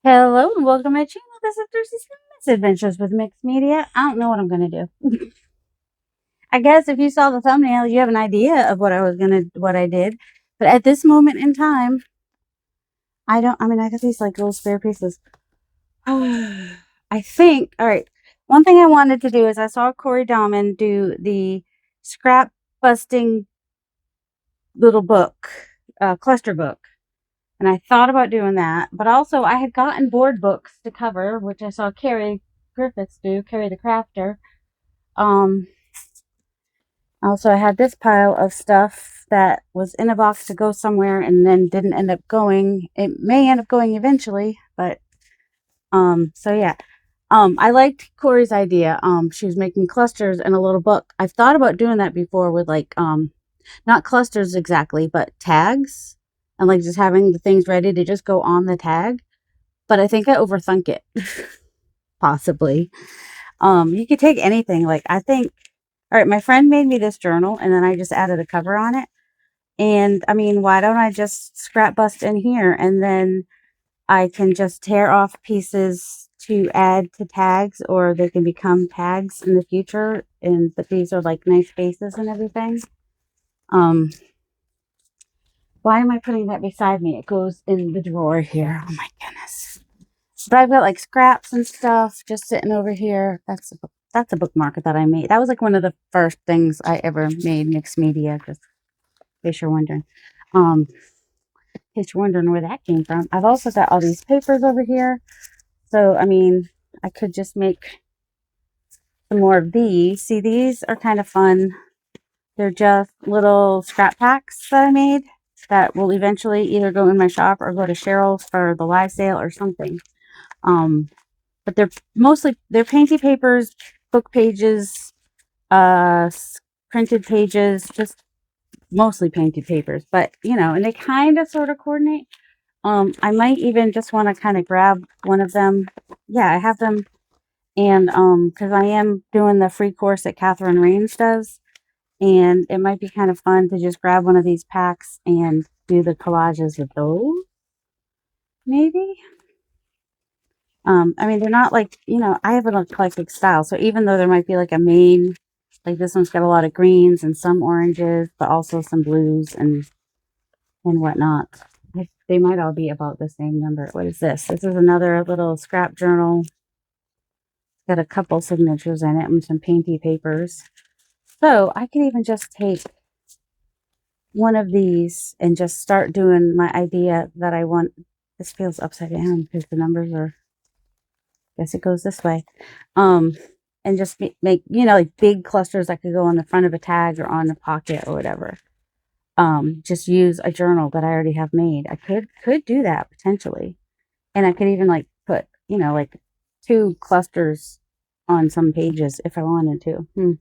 Hello and welcome to my channel. This is Thursday's Adventures with Mixed Media. I don't know what I'm gonna do. I guess if you saw the thumbnail, you have an idea of what I did. But at this moment in time, I don't. I mean, I got these like little spare pieces. I think. All right. One thing I wanted to do is I saw Corey Dahman do the scrap busting little book, cluster book. And I thought about doing that, but also I had gotten board books to cover, which I saw Carrie Griffiths do, Carrie the Crafter. Um, Also, I had this pile of stuff that was in a box to go somewhere and then didn't end up going. It may end up going eventually, but so yeah. I liked Corey's idea. She was making clusters in a little book. I've thought about doing that before with like not clusters exactly, but tags and like just having the things ready to just go on the tag. But I think I overthunk it. Possibly. You could take anything. Like I think, all right, my friend made me this journal and then I just added a cover on it. And I mean, why don't I just scrap bust in here and then I can just tear off pieces to add to tags, or they can become tags in the future. And but these are like nice bases and everything. Um, why am I putting that beside me? It goes in the drawer here. Oh my goodness. But I've got like scraps and stuff just sitting over here. That's a bookmark that I made. That was like one of the first things I ever made mixed media, just in case you're wondering. In case you're wondering where that came from. I've also got all these papers over here. So I mean, I could just make some more of these. See, these are kind of fun. They're just little scrap packs that I made that will eventually either go in my shop or go to Cheryl's for the live sale or something. Um, but they're painty papers, book pages, uh, printed pages, just mostly painted papers. But you know, and they kind of sort of coordinate. I might even just want to kind of grab one of them. Yeah, I have them, and because I am doing the free course that Catherine Rains does, and it might be kind of fun to just grab one of these packs and do the collages with those. Maybe. I mean, they're not like, I have an eclectic style. So even though there might be like a main, like this one's got a lot of greens and some oranges, but also some blues and whatnot. They might all be about the same number. What is this? This is another little scrap journal. Got a couple signatures in it and some painty papers. So I can even just take one of these and just start doing my idea that I want. This feels upside down because the numbers are, I guess it goes this way. Um, and just make, like big clusters that could go on the front of a tag or on a pocket or whatever. Just use a journal that I already have made. I could do that potentially. And I could even like put, like two clusters on some pages if I wanted to.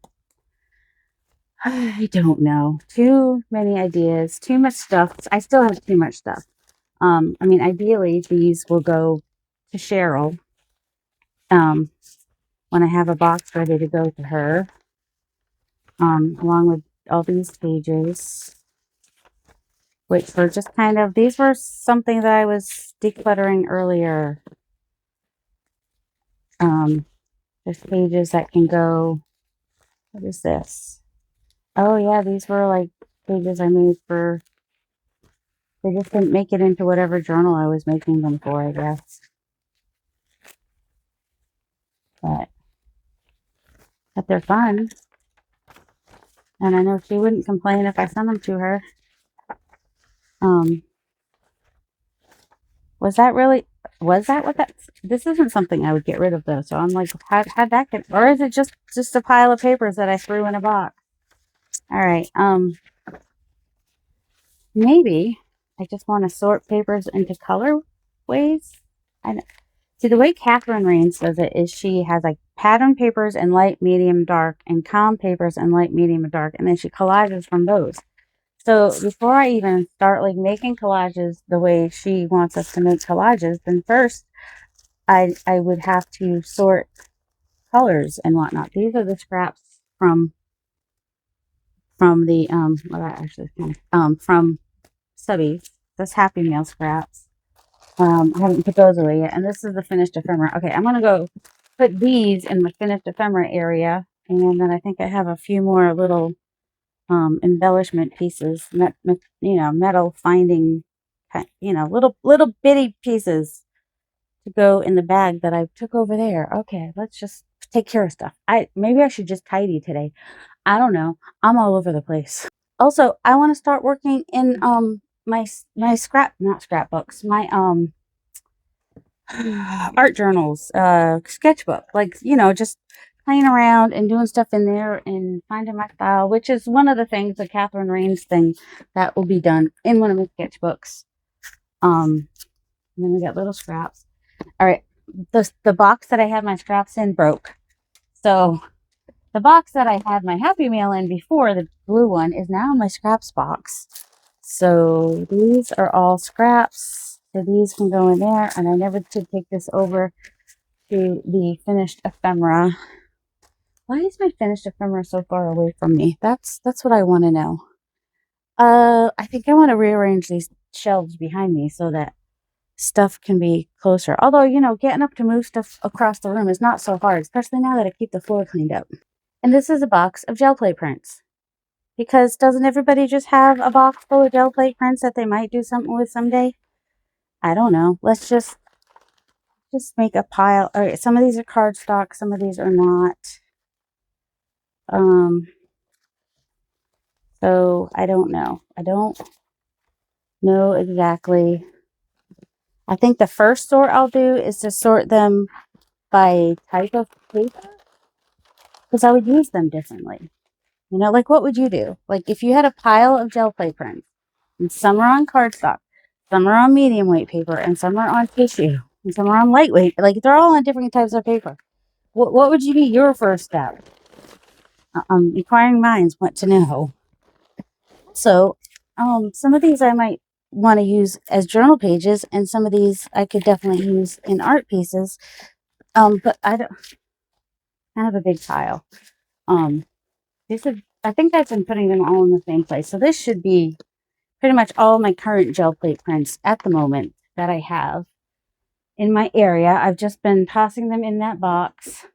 I don't know. Too many ideas, too much stuff. I still have too much stuff. I mean, ideally, these will go to Cheryl when I have a box ready to go to her, along with all these pages, which were just kind of, these were something that I was decluttering earlier. There's pages that can go, what is this? Oh, yeah, these were like pages I made for, they just didn't make it into whatever journal I was making them for, I guess. But they're fun. And I know she wouldn't complain if I sent them to her. Um, was that what this isn't something I would get rid of though. So I'm like, how'd that get, or is it just a pile of papers that I threw in a box? All right. Maybe I just want to sort papers into color ways. See, the way Catherine Rains does it is she has like pattern papers in light, medium, dark, and calm papers in light, medium, and dark, and then she collages from those. So before I even start like making collages the way she wants us to make collages, then first I would have to sort colors and whatnot. These are the scraps from the well, that actually from Subbies. That's Happy Meal scraps. I haven't put those away yet. And this is the finished ephemera. Okay, I'm going to go put these in my finished ephemera area. And then I think I have a few more little embellishment pieces, metal finding, little bitty pieces to go in the bag that I took over there. Okay, let's just take care of stuff. Maybe I should just tidy today. I don't know. I'm all over the place. Also, I want to start working in my not scrapbooks, my art journals, sketchbook, like, just playing around and doing stuff in there and finding my style, which is one of the things, the Catherine Rains thing, that will be done in one of my sketchbooks. And then we got little scraps. All right, the box that I had my scraps in broke, so the box that I had my Happy Meal in before, the blue one, is now my scraps box. So these are all scraps. So these can go in there, and I never did take this over to the finished ephemera. Why is my finished ephemera so far away from me? That's what I want to know. I think I want to rearrange these shelves behind me so that stuff can be closer. Although, getting up to move stuff across the room is not so hard, especially now that I keep the floor cleaned up. And this is a box of gel plate prints. Because doesn't everybody just have a box full of gel plate prints that they might do something with someday? I don't know. Let's just make a pile. All right, some of these are cardstock, some of these are not. So I don't know. I don't know exactly. I think the first sort I'll do is to sort them by type of paper, because I would use them differently. Like, what would you do? Like, if you had a pile of gel plate prints, and some are on cardstock, some are on medium weight paper, and some are on tissue, and some are on lightweight. Like, they're all on different types of paper. What would you be your first step? Inquiring minds want to know. So, some of these I might want to use as journal pages, and some of these I could definitely use in art pieces. But I have a big pile. I think I've been putting them all in the same place. So this should be pretty much all my current gel plate prints at the moment that I have in my area. I've just been tossing them in that box.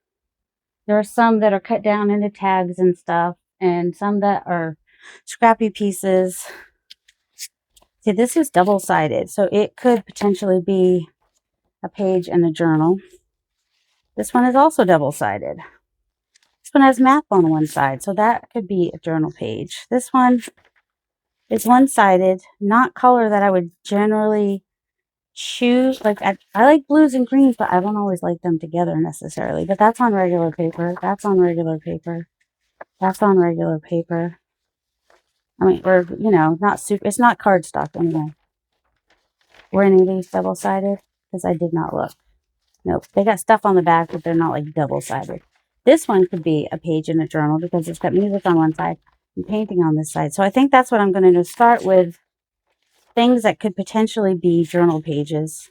There are some that are cut down into tags and stuff, and some that are scrappy pieces. See, this is double-sided, so it could potentially be a page in a journal. This one is also double-sided. This one has map on one side, so that could be a journal page. This one is one-sided, not color that I would generally choose. Like, I like blues and greens, but I don't always like them together necessarily. But that's on regular paper. That's on regular paper. That's on regular paper. I mean, or, not super, it's not cardstock anyway. Were any of these double-sided? Because I did not look. Nope. They got stuff on the back, but they're not like double-sided. This one could be a page in a journal because it's got music on one side and painting on this side. So I think that's what I'm going to do. Start with things that could potentially be journal pages.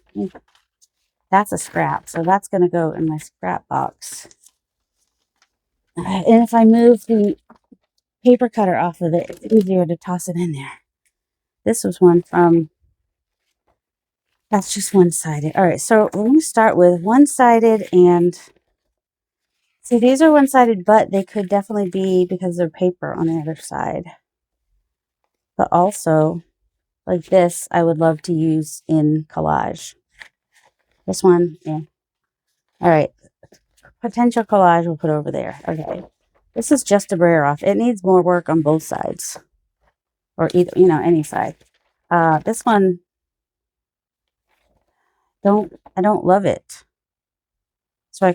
That's a scrap, so that's going to go in my scrap box. And if I move the paper cutter off of it, it's easier to toss it in there. This was one from, that's just one-sided. All right, so we're going to start with one-sided, and see, these are one-sided, but they could definitely be because they're paper on the other side. But also, like this, I would love to use in collage. This one, yeah. All right, potential collage we'll put over there. Okay, this is just a brayer off. It needs more work on both sides, or either, any side. This one, I don't love it. So I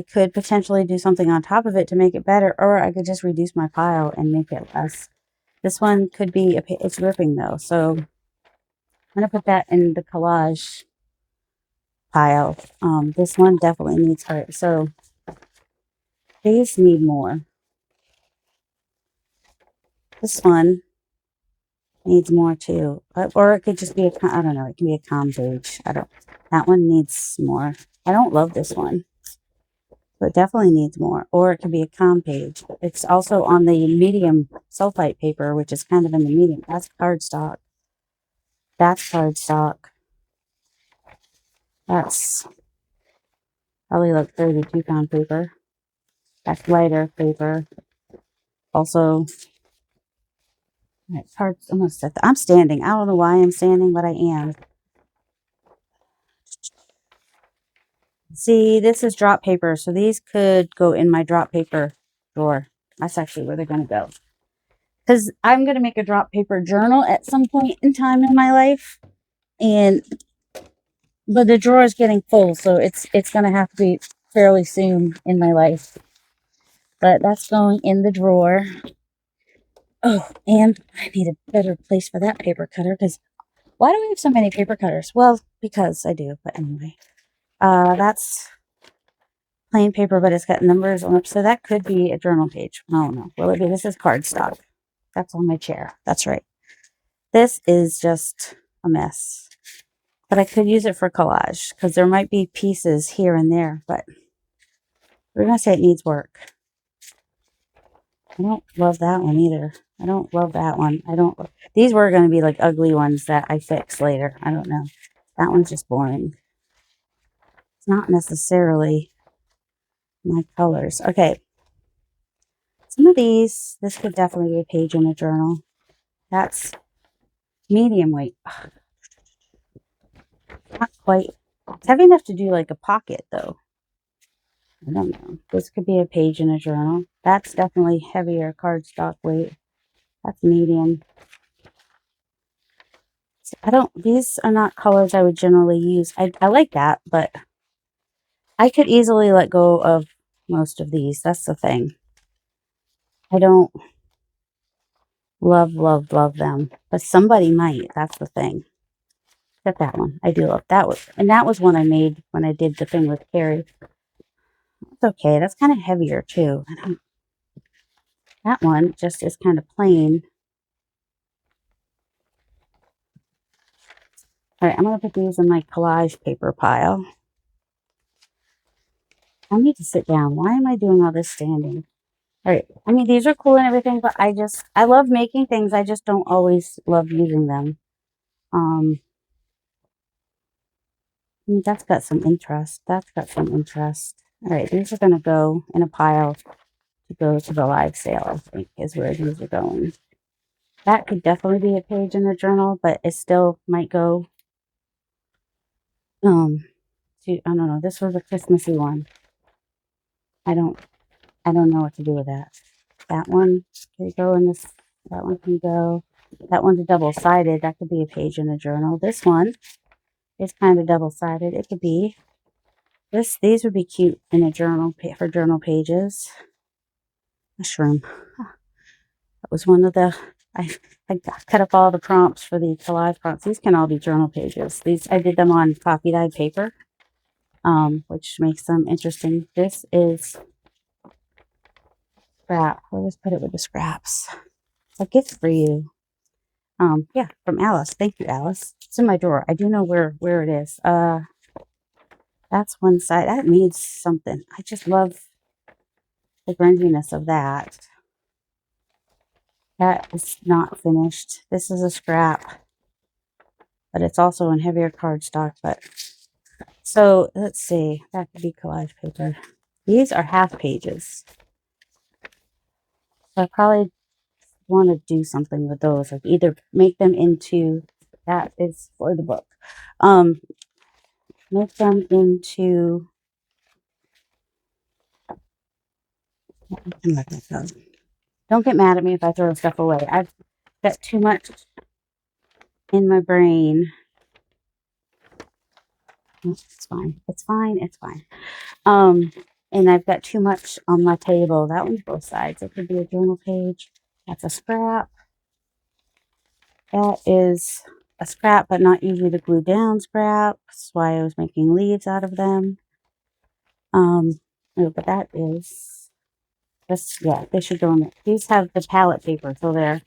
could potentially do something on top of it to make it better, or I could just reduce my pile and make it less. This one could be, it's ripping though, so I'm going to put that in the collage pile. This one definitely needs art, so these need more. This one needs more too, or it could just be I don't know, it can be a calm page. That one needs more. I don't love this one, but it definitely needs more, or it could be a calm page. It's also on the medium sulfite paper, which is kind of in the medium. That's cardstock. That's cardstock. That's probably like 32-pound paper. That's lighter paper. Also, it's hard. I'm gonna set that. I'm standing. I don't know why I'm standing, but I am. See, this is drop paper, so these could go in my drop paper drawer. That's actually where they're gonna go. Because I'm gonna make a drop paper journal at some point in time in my life, but the drawer is getting full, so it's gonna have to be fairly soon in my life. But that's going in the drawer. Oh, and I need a better place for that paper cutter, because why do we have so many paper cutters? Well, because I do, but anyway. That's plain paper, but it's got numbers on it, so that could be a journal page. I don't know. Will it be? This is cardstock. That's on my chair. That's right. This is just a mess. But I could use it for collage, because there might be pieces here and there, but we're going to say it needs work. I don't love that one either. I don't love that one. These were going to be like ugly ones that I fix later. I don't know. That one's just boring. It's not necessarily my colors. Okay. Some of these, this could definitely be a page in a journal. That's medium weight. Ugh, not quite. It's heavy enough to do like a pocket though. I don't know. This could be a page in a journal. That's definitely heavier cardstock weight. That's medium. These are not colors I would generally use. I like that, but I could easily let go of most of these. That's the thing. I don't love, love, love them, but somebody might. That's the thing. Get that one. I do love that one. And that was one I made when I did the thing with Carrie. It's okay. That's kind of heavier too. That one just is kind of plain. All right, I'm going to put these in my collage paper pile. I need to sit down. Why am I doing all this standing? All right. I mean, these are cool and everything, but I love making things. I just don't always love using them. I mean, that's got some interest. That's got some interest. All right, these are going to go in a pile to go to the live sale, I think, is where these are going. That could definitely be a page in a journal, but it still might go to, I don't know. This was a Christmassy one. I don't know what to do with that. That one can go in this. That one can go. That one's double-sided. That could be a page in a journal. This one is kind of double-sided. It could be this. These would be cute in a journal for journal pages. Mushroom. That was one of the. I cut up all the prompts for the collage prompts. These can all be journal pages. These I did them on coffee dyed paper, which makes them interesting. This is scrap. We'll just put it with the scraps. It's a gift for you. Yeah, from Alice. Thank you, Alice. It's in my drawer. I do know where it is. That's one side. That needs something. I just love the grunginess of that. That is not finished. This is a scrap, but it's also in heavier cardstock. But so let's see. That could be collage paper. These are half pages. So I probably want to do something with those, like either make them into, that is for the book, make them into, don't get mad at me if I throw stuff away. I've got too much in my brain. It's fine. It's fine. It's fine. And I've got too much on my table. That one's both sides. It could be a journal page. That's a scrap. That is a scrap, but not usually the glue down scrap. That's why I was making leaves out of them. No, but that is just, yeah, they should go in there. These have the palette paper, so they're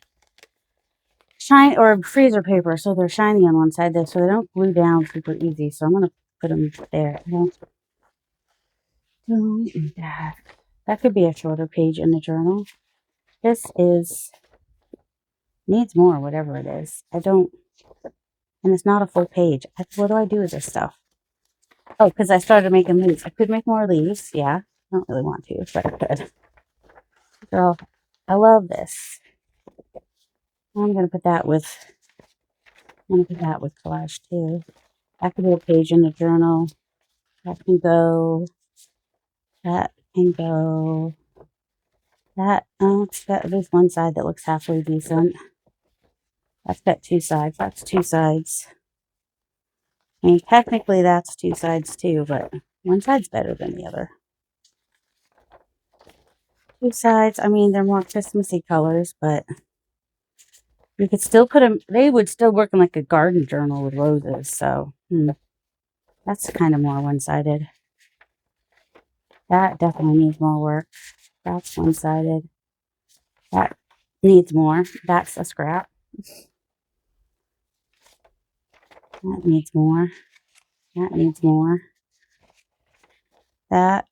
shiny, or freezer paper, so they're shiny on one side there, so they don't glue down super easy. So I'm gonna put them there. Don't do that. That could be a shorter page in the journal. This needs more, whatever it is. And it's not a full page. What do I do with this stuff? Oh, because I started making leaves. I could make more leaves. Yeah. I don't really want to, but I could. Girl, I love this. I'm gonna put that with collage too. That could be a page in the journal. That can go. That can go. It's got at least one side that looks halfway decent. That's got two sides. That's two sides. I mean, technically that's two sides too, but one side's better than the other. Two sides, I mean, they're more Christmassy colors, but you could still put them, they would still work in like a garden journal with roses, so that's kind of more one-sided. That definitely needs more work. That's one-sided. That needs more. That's a scrap. That needs more. That needs more. That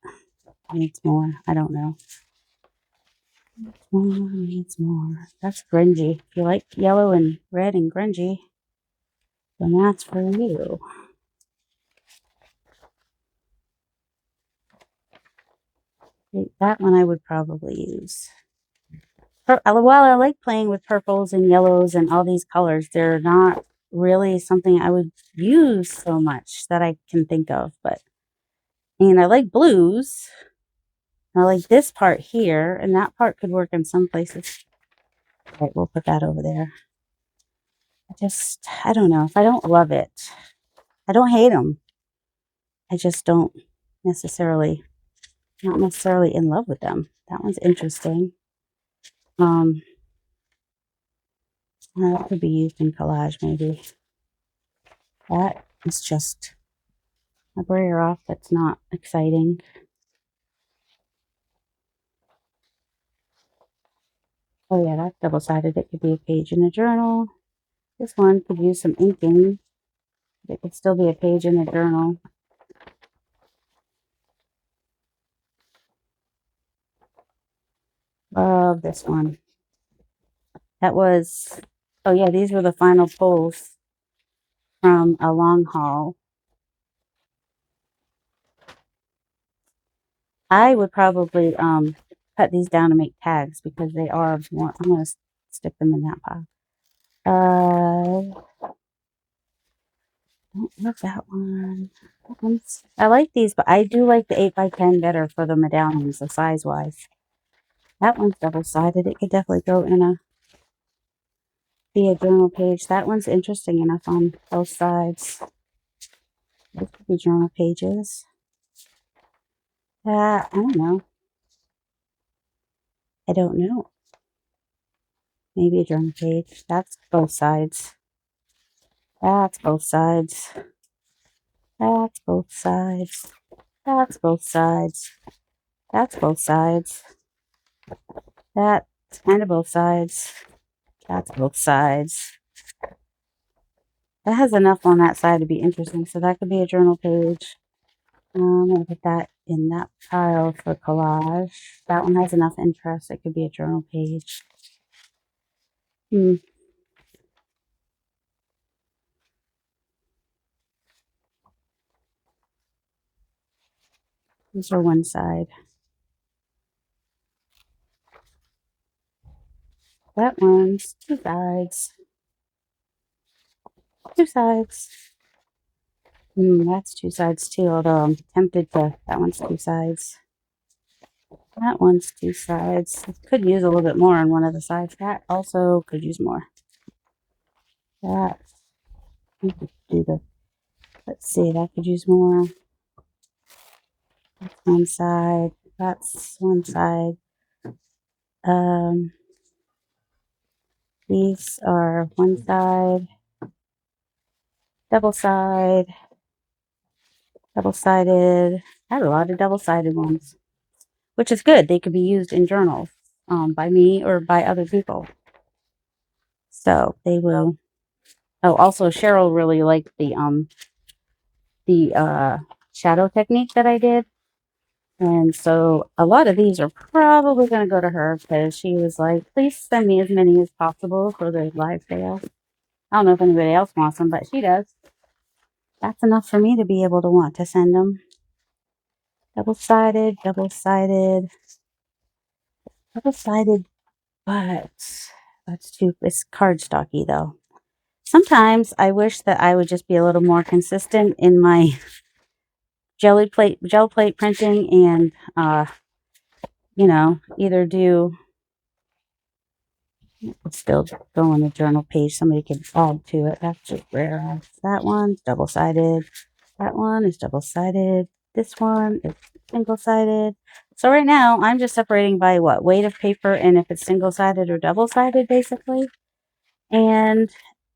needs more. I don't know. Needs more. That's grungy. If you like yellow and red and grungy, then that's for you. That one I would probably use. While I like playing with purples and yellows and all these colors, they're not really something I would use so much that I can think of. But, I like blues. I like this part here, and that part could work in some places. All right, we'll put that over there. I don't know. If I don't love it, I don't hate them. I just don't necessarily, not necessarily in love with them. That one's interesting. That could be used in collage, maybe. That is just a brayer off that's not exciting. Oh yeah, that's double-sided. It could be a page in a journal. This one could use some inking. It could still be a page in a journal. Love this one. That was, oh yeah, these were the final pulls from a long haul. I would probably cut these down to make tags because they are more, I'm going to stick them in that pile. Don't love that one. I like these, but I do like the 8x10 better for the medallions, the size-wise. That one's double-sided. It could definitely go in be a journal page. That one's interesting enough on both sides. Those could be journal pages. I don't know. I don't know. Maybe a journal page. That's both sides. That's both sides. That's both sides. That's both sides. That's both sides. That's kind of both sides. That's both sides. That has enough on that side to be interesting, so that could be a journal page. I'm going to put that in that pile for collage. That one has enough interest. It could be a journal page. These are one side. That one's two sides. Two sides. That's two sides too, although I'm tempted to, that one's two sides. That one's two sides. I could use a little bit more on one of the sides. That also could use more. That, do the, let's see, that could use more. That's one side. That's one side. These are one side, double-sided. I had a lot of double-sided ones, which is good. They could be used in journals by me or by other people. So they will. Oh, also Cheryl really liked the shadow technique that I did. And so a lot of these are probably going to go to her because she was like, please send me as many as possible for the live sale. I don't know if anybody else wants them, but she does. That's enough for me to be able to want to send them. Double-sided, double-sided, double-sided, but it's cardstocky though. Sometimes I wish that I would just be a little more consistent in my gel plate printing and, you know, either do, it's still go on the journal page. Somebody could add to it. That's just rare. That one's double-sided. That one is double-sided. This one is single-sided. So right now, I'm just separating by what? Weight of paper and if it's single-sided or double-sided, basically. And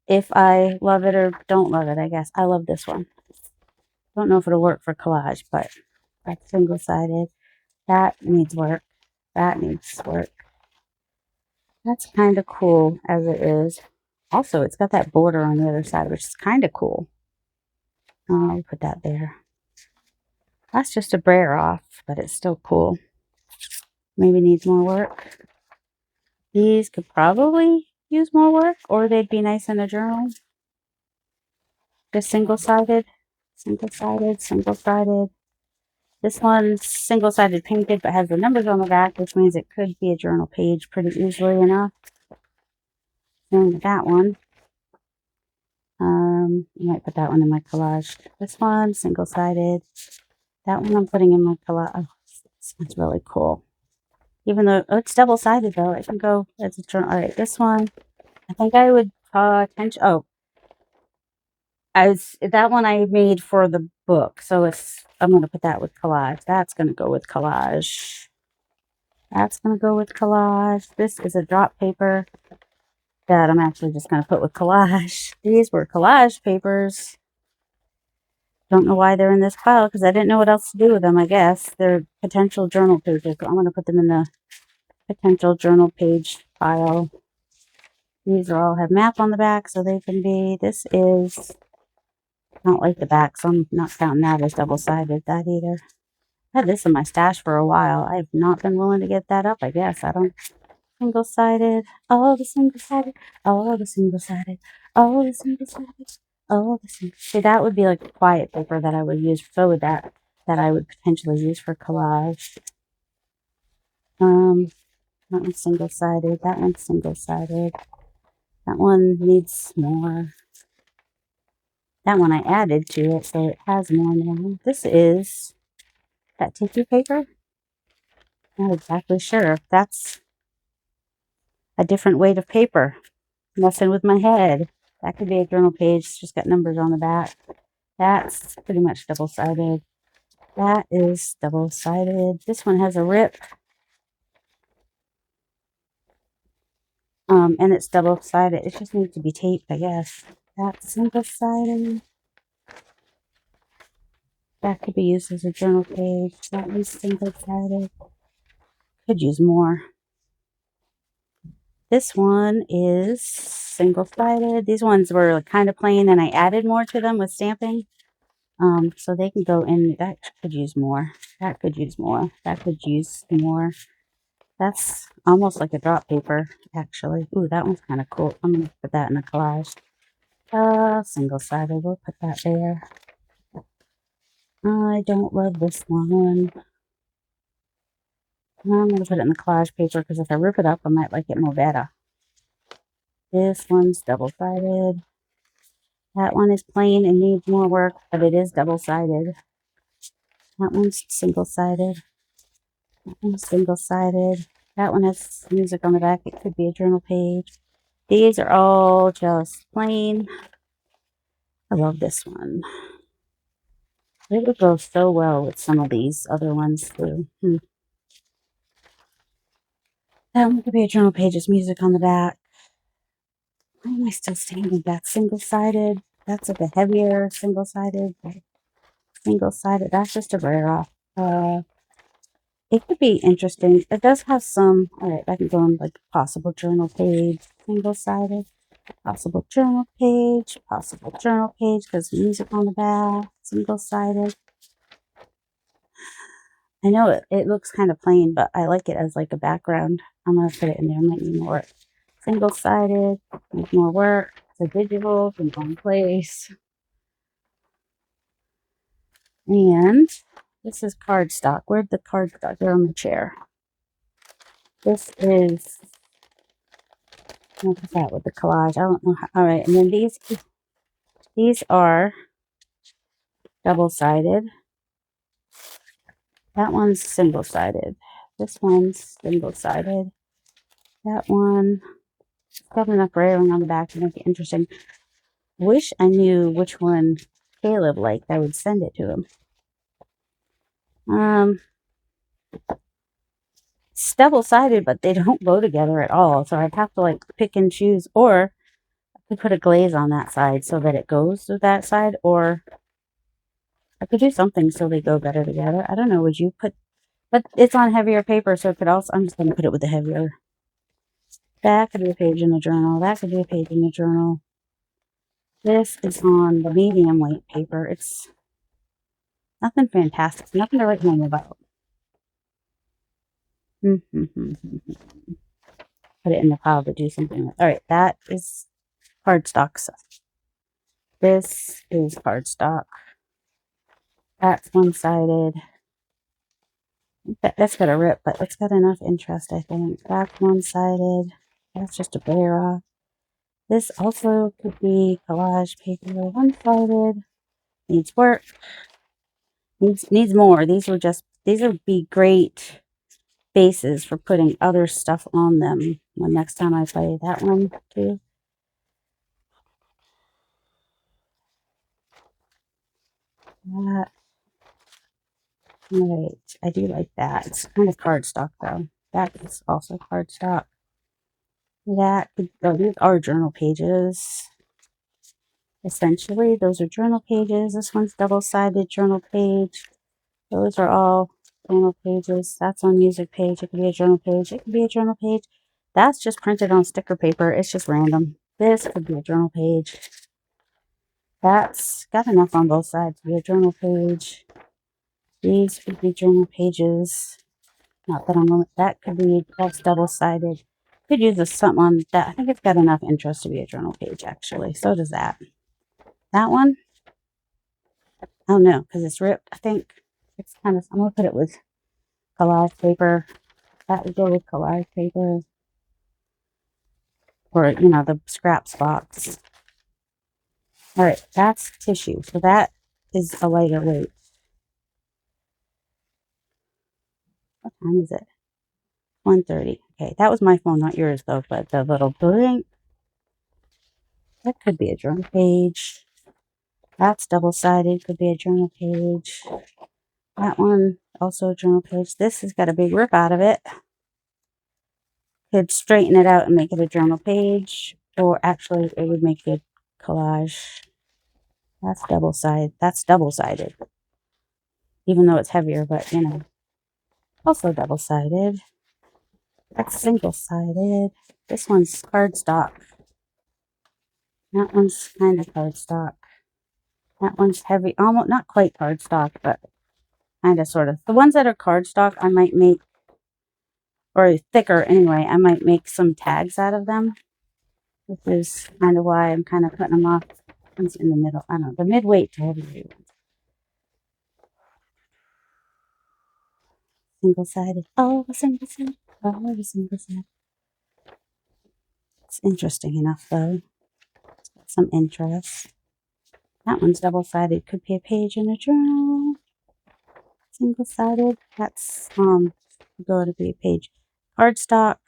if I love it or don't love it, I guess. I love this one. Don't know if it'll work for collage, but that's single-sided. That needs work. That needs work. That's kind of cool as it is. Also, it's got that border on the other side, which is kind of cool. I'll put that there. That's just a brayer off, but it's still cool. Maybe needs more work. These could probably use more work, or they'd be nice in a journal. Just single-sided, single-sided, single-sided. This one's single-sided painted, but has the numbers on the back, which means it could be a journal page pretty easily enough. And that one. I might put that one in my collage. This one, single-sided. That one I'm putting in my collage. Oh, this one's really cool. Even though it's double-sided, though, it can go as a journal. All right, this one, I think I would attention. Oh, that one I made for the book, so I'm going to put that with collage. That's going to go with collage. That's going to go with collage. This is a drop paper that I'm actually just going to put with collage. These were collage papers. Don't know why they're in this pile because I didn't know what else to do with them, I guess. They're potential journal pages. So I'm going to put them in the potential journal page pile. These are all have map on the back, so they can be, this is not like the back, so I'm not counting that as double-sided, that either. I had this in my stash for a while. I have not been willing to get that up, I guess. I don't, single-sided, all the single-sided, all the single-sided, all the single-sided, all the single. See, that would be like a quiet paper that I would use. So would that I would potentially use for collage. That one's single-sided. That one's single-sided. That one needs more. That one I added to it, so it has more now. This is that tissue paper. Not exactly sure if that's a different weight of paper. Messing with my head. That could be a journal page. It's just got numbers on the back. That's pretty much double-sided. That is double-sided. This one has a rip. And it's double-sided. It just needs to be taped, I guess. That's single-sided. That could be used as a journal page. That one's single-sided. Could use more. This one is single-sided. These ones were kind of plain, and I added more to them with stamping. So they can go in. That could use more. That could use more. That could use more. That's almost like a drop paper, actually. Ooh, that one's kind of cool. I'm going to put that in a collage. Single-sided. We'll put that there. I don't love this one. I'm going to put it in the collage paper because if I rip it up, I might like it more better. This one's double-sided. That one is plain and needs more work, but it is double-sided. That one's single-sided. That one's single-sided. That one has music on the back. It could be a journal page. These are all just plain. I love this one. It would go so well with some of these other ones too. That one could be a journal page. There's music on the back. Why am I still standing? That's single-sided. That's like a heavier single-sided. Single-sided. That's just a rare off. It could be interesting. It does have some. All right, I can go on like possible journal page. Single-sided. Possible journal page. Possible journal page because music on the back. Single-sided. I know it looks kind of plain, but I like it as like a background. I'm going to put it in there. Might need more. Single-sided. Need more work. It's a digital in one place. And this is cardstock. Where'd the cardstock? They're on the chair. This is, what's that with the collage? I don't know how. All right. And then these are double-sided. That one's single-sided. This one's single-sided. That one, got enough railing on the back to make it interesting. Wish I knew which one Caleb liked. I would send it to him. It's double-sided, but they don't go together at all. So I'd have to like pick and choose, or I could put a glaze on that side so that it goes to that side, or I could do something so they go better together. I don't know. Would you put, but it's on heavier paper, so it could also, I'm just going to put it with the heavier. That could be a page in a journal. That could be a page in a journal. This is on the medium weight paper. It's nothing fantastic. Nothing to write home about. Put it in the pile to do something with. All right, that is cardstock stuff. This is cardstock. That's one-sided. That's got a rip, but it's got enough interest, I think. That's one-sided. That's just a glare off. This also could be collage paper, one-sided. Needs work. Needs more. These would be great bases for putting other stuff on them. When next time I play that one too. That. All right, I do like that. It's kind of cardstock though. That is also cardstock. That could, oh, these are journal pages. Essentially, those are journal pages. This one's double-sided journal page. Those are all journal pages. That's on music page. It could be a journal page. It could be a journal page. That's just printed on sticker paper. It's just random. This could be a journal page. That's got enough on both sides to be a journal page. These could be journal pages. Not that I'm going to, that could be, that's double-sided. Could use this something on that. I think it's got enough interest to be a journal page, actually. So does that. That one, oh no, because it's ripped. I think it's kind of, I'm going to put it with collage paper. That would go with collage paper. Or, you know, the scraps box. All right, that's tissue. So that is a lighter weight. What time is it? 1:30. Okay, that was my phone, not yours though, but the little blank. That could be a journal page. That's double-sided, could be a journal page. That one, also a journal page. This has got a big rip out of it. Could straighten it out and make it a journal page. Or actually, it would make it collage. That's double-sided. That's double-sided. Even though it's heavier, but, you know. Also double-sided. That's single-sided. This one's cardstock. That one's kind of cardstock. That one's heavy. Almost, not quite cardstock, but kind of, sort of. The ones that are cardstock, I might make, or thicker anyway, I might make some tags out of them. Which is kind of why I'm kind of cutting them off. One's in the middle. I don't know. The mid-weight to heavy. Single-sided. Oh, single-sided. Oh, single-sided. It's interesting enough, though. It's got some interest. That one's double-sided. Could be a page in a journal. Single-sided. That's going to be a page. Cardstock.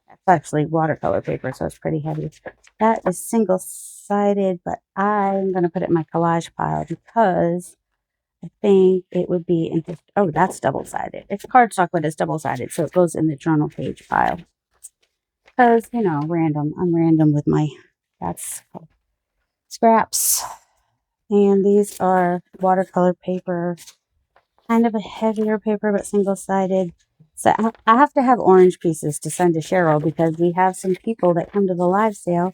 That's actually watercolor paper, so it's pretty heavy. That is single-sided, but I'm going to put it in my collage pile because I think it would be interesting. Oh, that's double-sided. It's cardstock, but it's double-sided, so it goes in the journal page pile. Because, you know, random. I'm random with my, that's scraps. And these are watercolor paper. Kind of a heavier paper, but single-sided. So I have to have orange pieces to send to Cheryl because we have some people that come to the live sale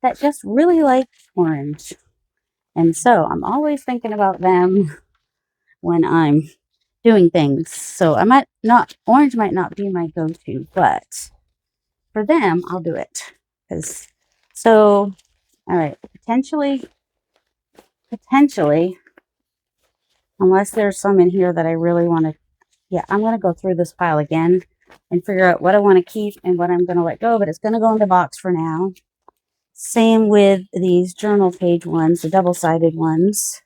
that just really like orange. And so I'm always thinking about them when I'm doing things. So I might not, orange might not be my go-to, but for them, I'll do it. So, all right, potentially potentially, unless there's some in here that I really want to, yeah, I'm going to go through this pile again and figure out what I want to keep and what I'm going to let go, but it's going to go in the box for now. Same with these journal page ones, the double-sided ones.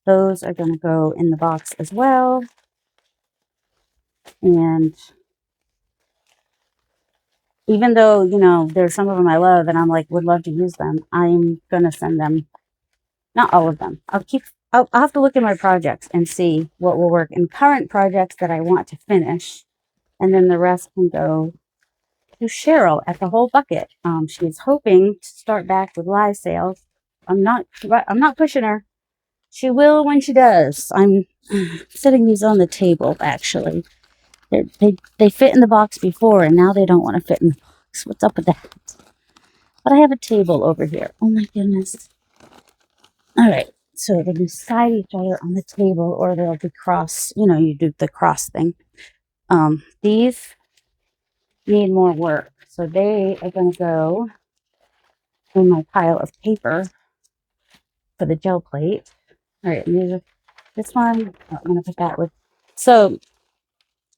Those are going to go in the box as well. And even though, you know, there's some of them I love and I'm like, would love to use them, I'm going to send them, not all of them. I'll have to look at my projects and see what will work in current projects that I want to finish. And then the rest can go to Cheryl at the whole bucket. She's hoping to start back with live sales. I'm not pushing her. She will when she does. I'm setting these on the table, actually. They fit in the box before, and now they don't want to fit in the box. What's up with that? But I have a table over here. Oh my goodness. All right. So they'll be side each other on the table, or they'll be cross. You know, you do the cross thing. These need more work. So they are going to go in my pile of paper for the gel plate. All right. And these are, this one, I'm going to put that with. So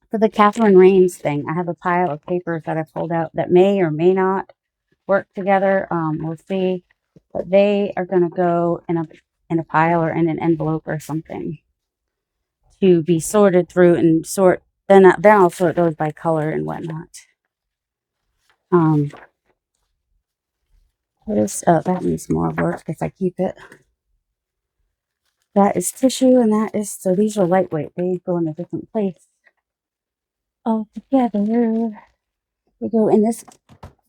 for the Catherine Rains thing, I have a pile of papers that I pulled out that may or may not work together. We'll see. But they are going to go in a pile or in an envelope or something to be sorted through and sort. Then I'll sort those by color and whatnot. That needs more work if I keep it. That is tissue, and that is, so these are lightweight. They go in a different place all together. They go in this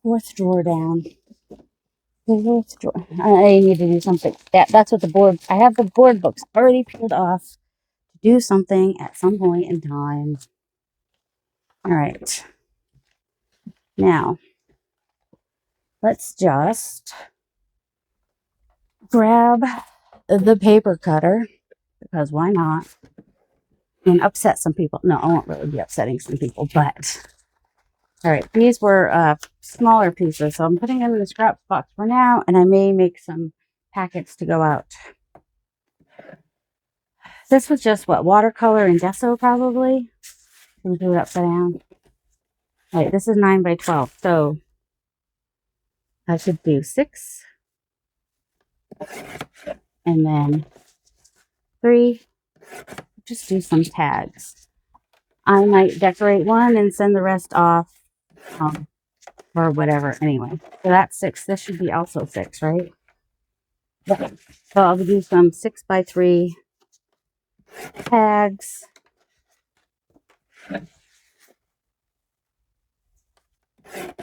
fourth drawer down. The fourth drawer. I need to do something. That's what the board, I have the board books already peeled off to do something at some point in time. All right. Now, let's just grab the paper cutter, because why not? And upset some people. No, I won't really be upsetting some people, but all right, these were smaller pieces, so I'm putting them in the scrap box for now, and I may make some packets to go out. This was just what, watercolor and gesso probably. Let me do it upside down. All right, this is 9 by 12, so I should do 6, and then 3. Just do some tags. I might decorate one and send the rest off, or whatever. Anyway, so that's 6. This should be also 6, right? Okay. So I'll do some 6 by 3 tags.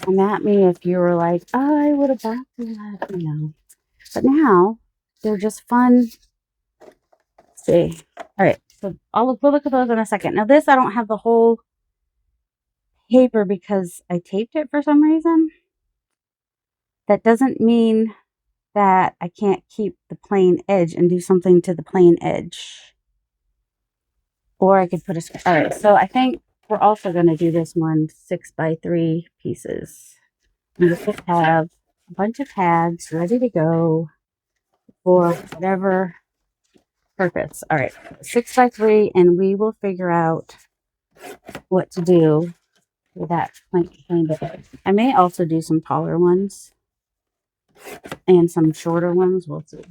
Come at me if you were like, oh, I would have bought that, you know. But now they're just fun. Let's see. All right. So we'll look at those in a second. Now this, I don't have the whole paper because I taped it for some reason. That doesn't mean that I can't keep the plain edge and do something to the plain edge. Or I could put a, all right. So I think we're also going to do this one 6 by 3 pieces. And this will have a bunch of tags ready to go for whatever purpose. All right, 6 by 3, and we will figure out what to do with that plain bit. I may also do some taller ones and some shorter ones. We'll see.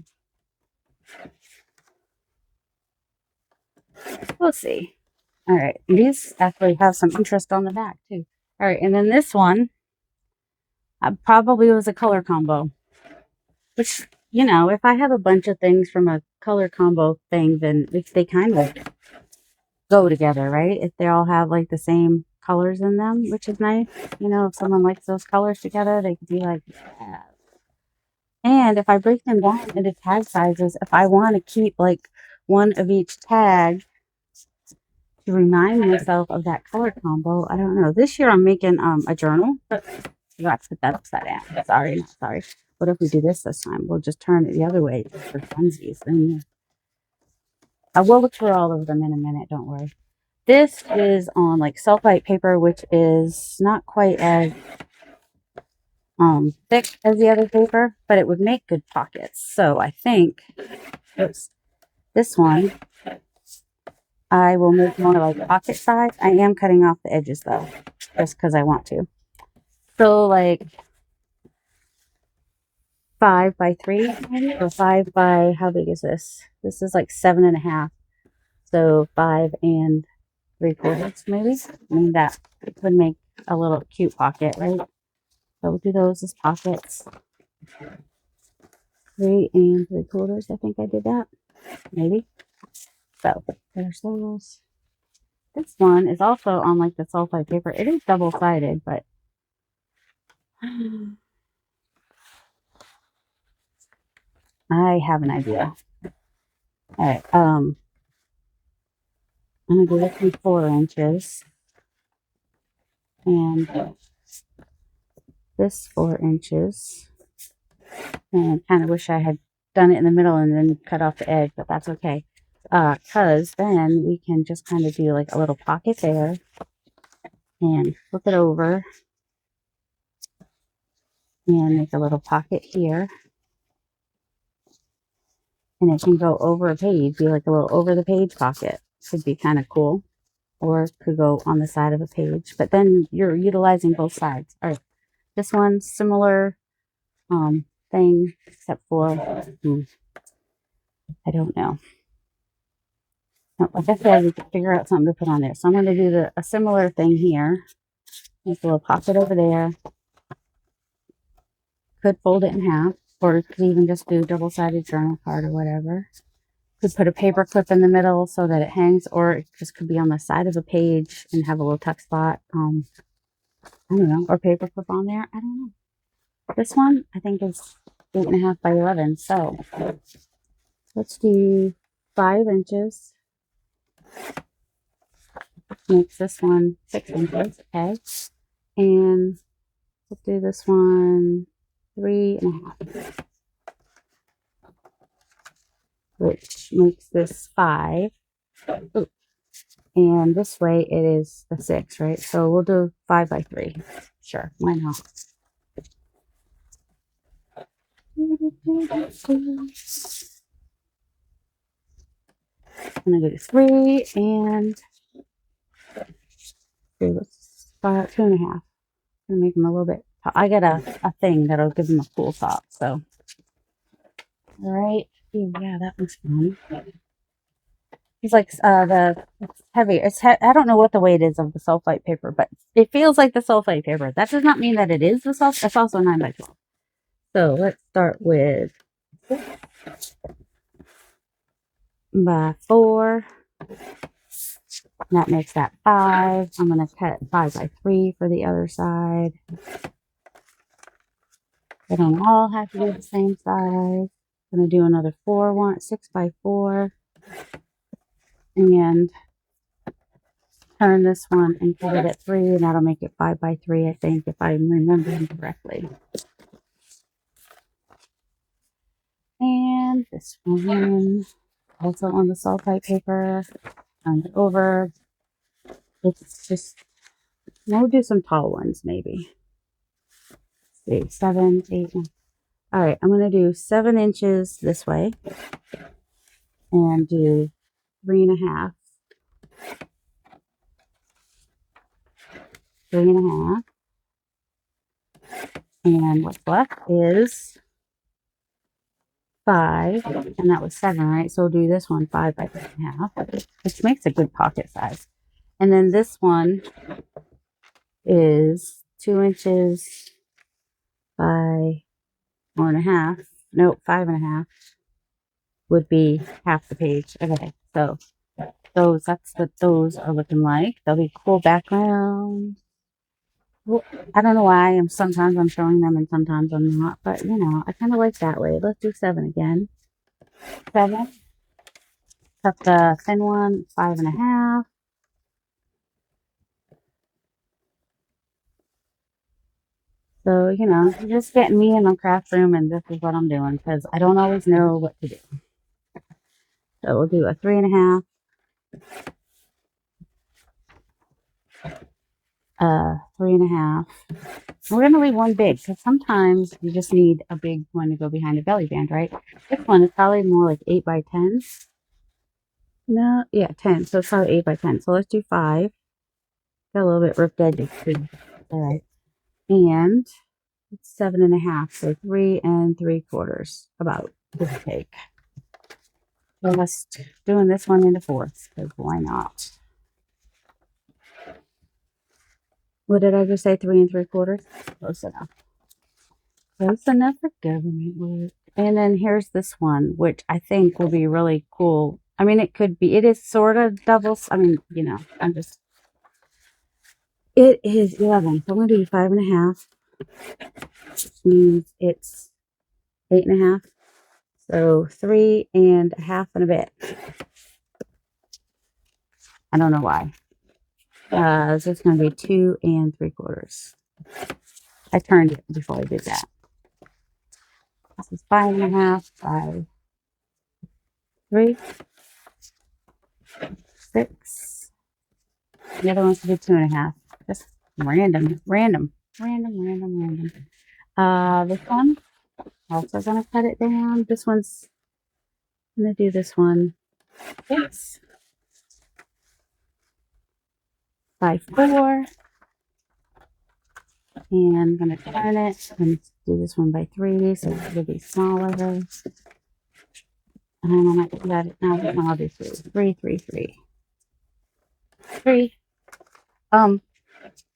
We'll see. All right, these actually have some interest on the back too. All right, and then this one probably was a color combo, which, you know, if I have a bunch of things from a color combo thing, then they kind of go together, right? If they all have like the same colors in them, which is nice. You know, if someone likes those colors together, they could be like, yeah. And if I break them down into tag sizes, if I want to keep like one of each tag to remind myself of that color combo, I don't know. This year I'm making a journal. You have to put that upside down. Sorry, not sorry. What if we do this time? We'll just turn it the other way for funsies. And I will look through all of them in a minute. Don't worry. This is on like sulfite paper, which is not quite as thick as the other paper, but it would make good pockets. So I think this one I will make more like pocket size. I am cutting off the edges though, just because I want to. So like 5 by 3 maybe, or 5 by, how big is this? This is like 7.5. So 5 3/4 maybe. I mean, that would make a little cute pocket, right? So we'll do those as pockets. 3 3/4. I think I did that. Maybe. So there's those. This one is also on like the sulfite paper. It is double-sided, but I have an idea. All right. I'm gonna do this in 4 inches, and this 4 inches, and kind of wish I had done it in the middle and then cut off the edge, but that's okay. Because then we can just kind of do like a little pocket there and flip it over and make a little pocket here. And it can go over a page, be like a little over the page pocket. Could be kind of cool. Or it could go on the side of a page. But then you're utilizing both sides. All right. This one's similar thing, except for, I don't know. Like I said, we could figure out something to put on there. So I'm going to do a similar thing here. Make a little pocket over there. Could fold it in half, or could even just do double-sided journal card or whatever. Could put a paper clip in the middle so that it hangs, or it just could be on the side of a page and have a little tuck spot. I don't know, or paper clip on there. I don't know. This one I think is 8.5 by 11. So let's do 5 inches. Makes this one 6 inches, okay? And let's do this one 3.5, which makes this 5. Ooh. And this way it is the 6, right? So we'll do 5 by 3. Sure, why not? I'm gonna do 3 and do 2.5. I'm gonna make them a little bit. I got a thing that'll give them a cool top. So, all right. Ooh, yeah, that one's fun. It's like it's heavy. I don't know what the weight is of the sulfite paper, but it feels like the sulfite paper. That does not mean that it is the sulfite. It's also 9 by 12. So let's start with 4. That makes that 5. I'm going to cut 5 by 3 for the other side. They don't all have to be the same size. I'm going to do another 6 by 4. And turn this one and cut it at 3. And that'll make it 5 by 3, I think, if I'm remembering correctly. And this one, also on the sulfite paper. Turn it over. It's just, we'll do some tall ones maybe. 7, 8, 9. All right, I'm going to do 7 inches this way and do 3.5, 3.5, and what's left is 5, and that was 7, right? So we'll do this one 5 by 3.5, which makes a good pocket size. And then this one is 2 inches by 4.5. Nope, 5.5 would be half the page. Okay, so that's what those are looking like. They'll be cool background. Well, I don't know why sometimes I'm showing them and sometimes I'm not, but you know, I kind of like that way. Let's do 7 again. 7. Cut the thin one, 5.5. So, you know, just getting me in the craft room, and this is what I'm doing because I don't always know what to do. So we'll do a 3.5. 3.5. We're going to leave one big because sometimes you just need a big one to go behind the belly band, right? This one is probably more like 8 by 10. No, yeah, 10. So it's probably 8 by 10. So let's do 5. Got a little bit ripped edges too. All right. And it's 7.5. So 3 3/4 about, give or take. Just doing this one into 4ths because why not? What did I just say? 3 3/4? Close enough. Close enough for government work. And then here's this one, which I think will be really cool. I mean, it is sort of doubles. I mean, it is 11. So I'm going to do 5.5, which means it's 8.5. So 3.5 and a bit. I don't know why. So it's going to be 2 3/4. I turned it before I did that. This is 5.5 by 3, 6. The other one's going to be 2.5. Just random. This one, also going to cut it down. This one's going to do this one. Yes. By 4. And I'm going to turn it. I'm going to do this one by 3, so it'll be smaller. And I'm going to let it now. This one I'll do 3. 3.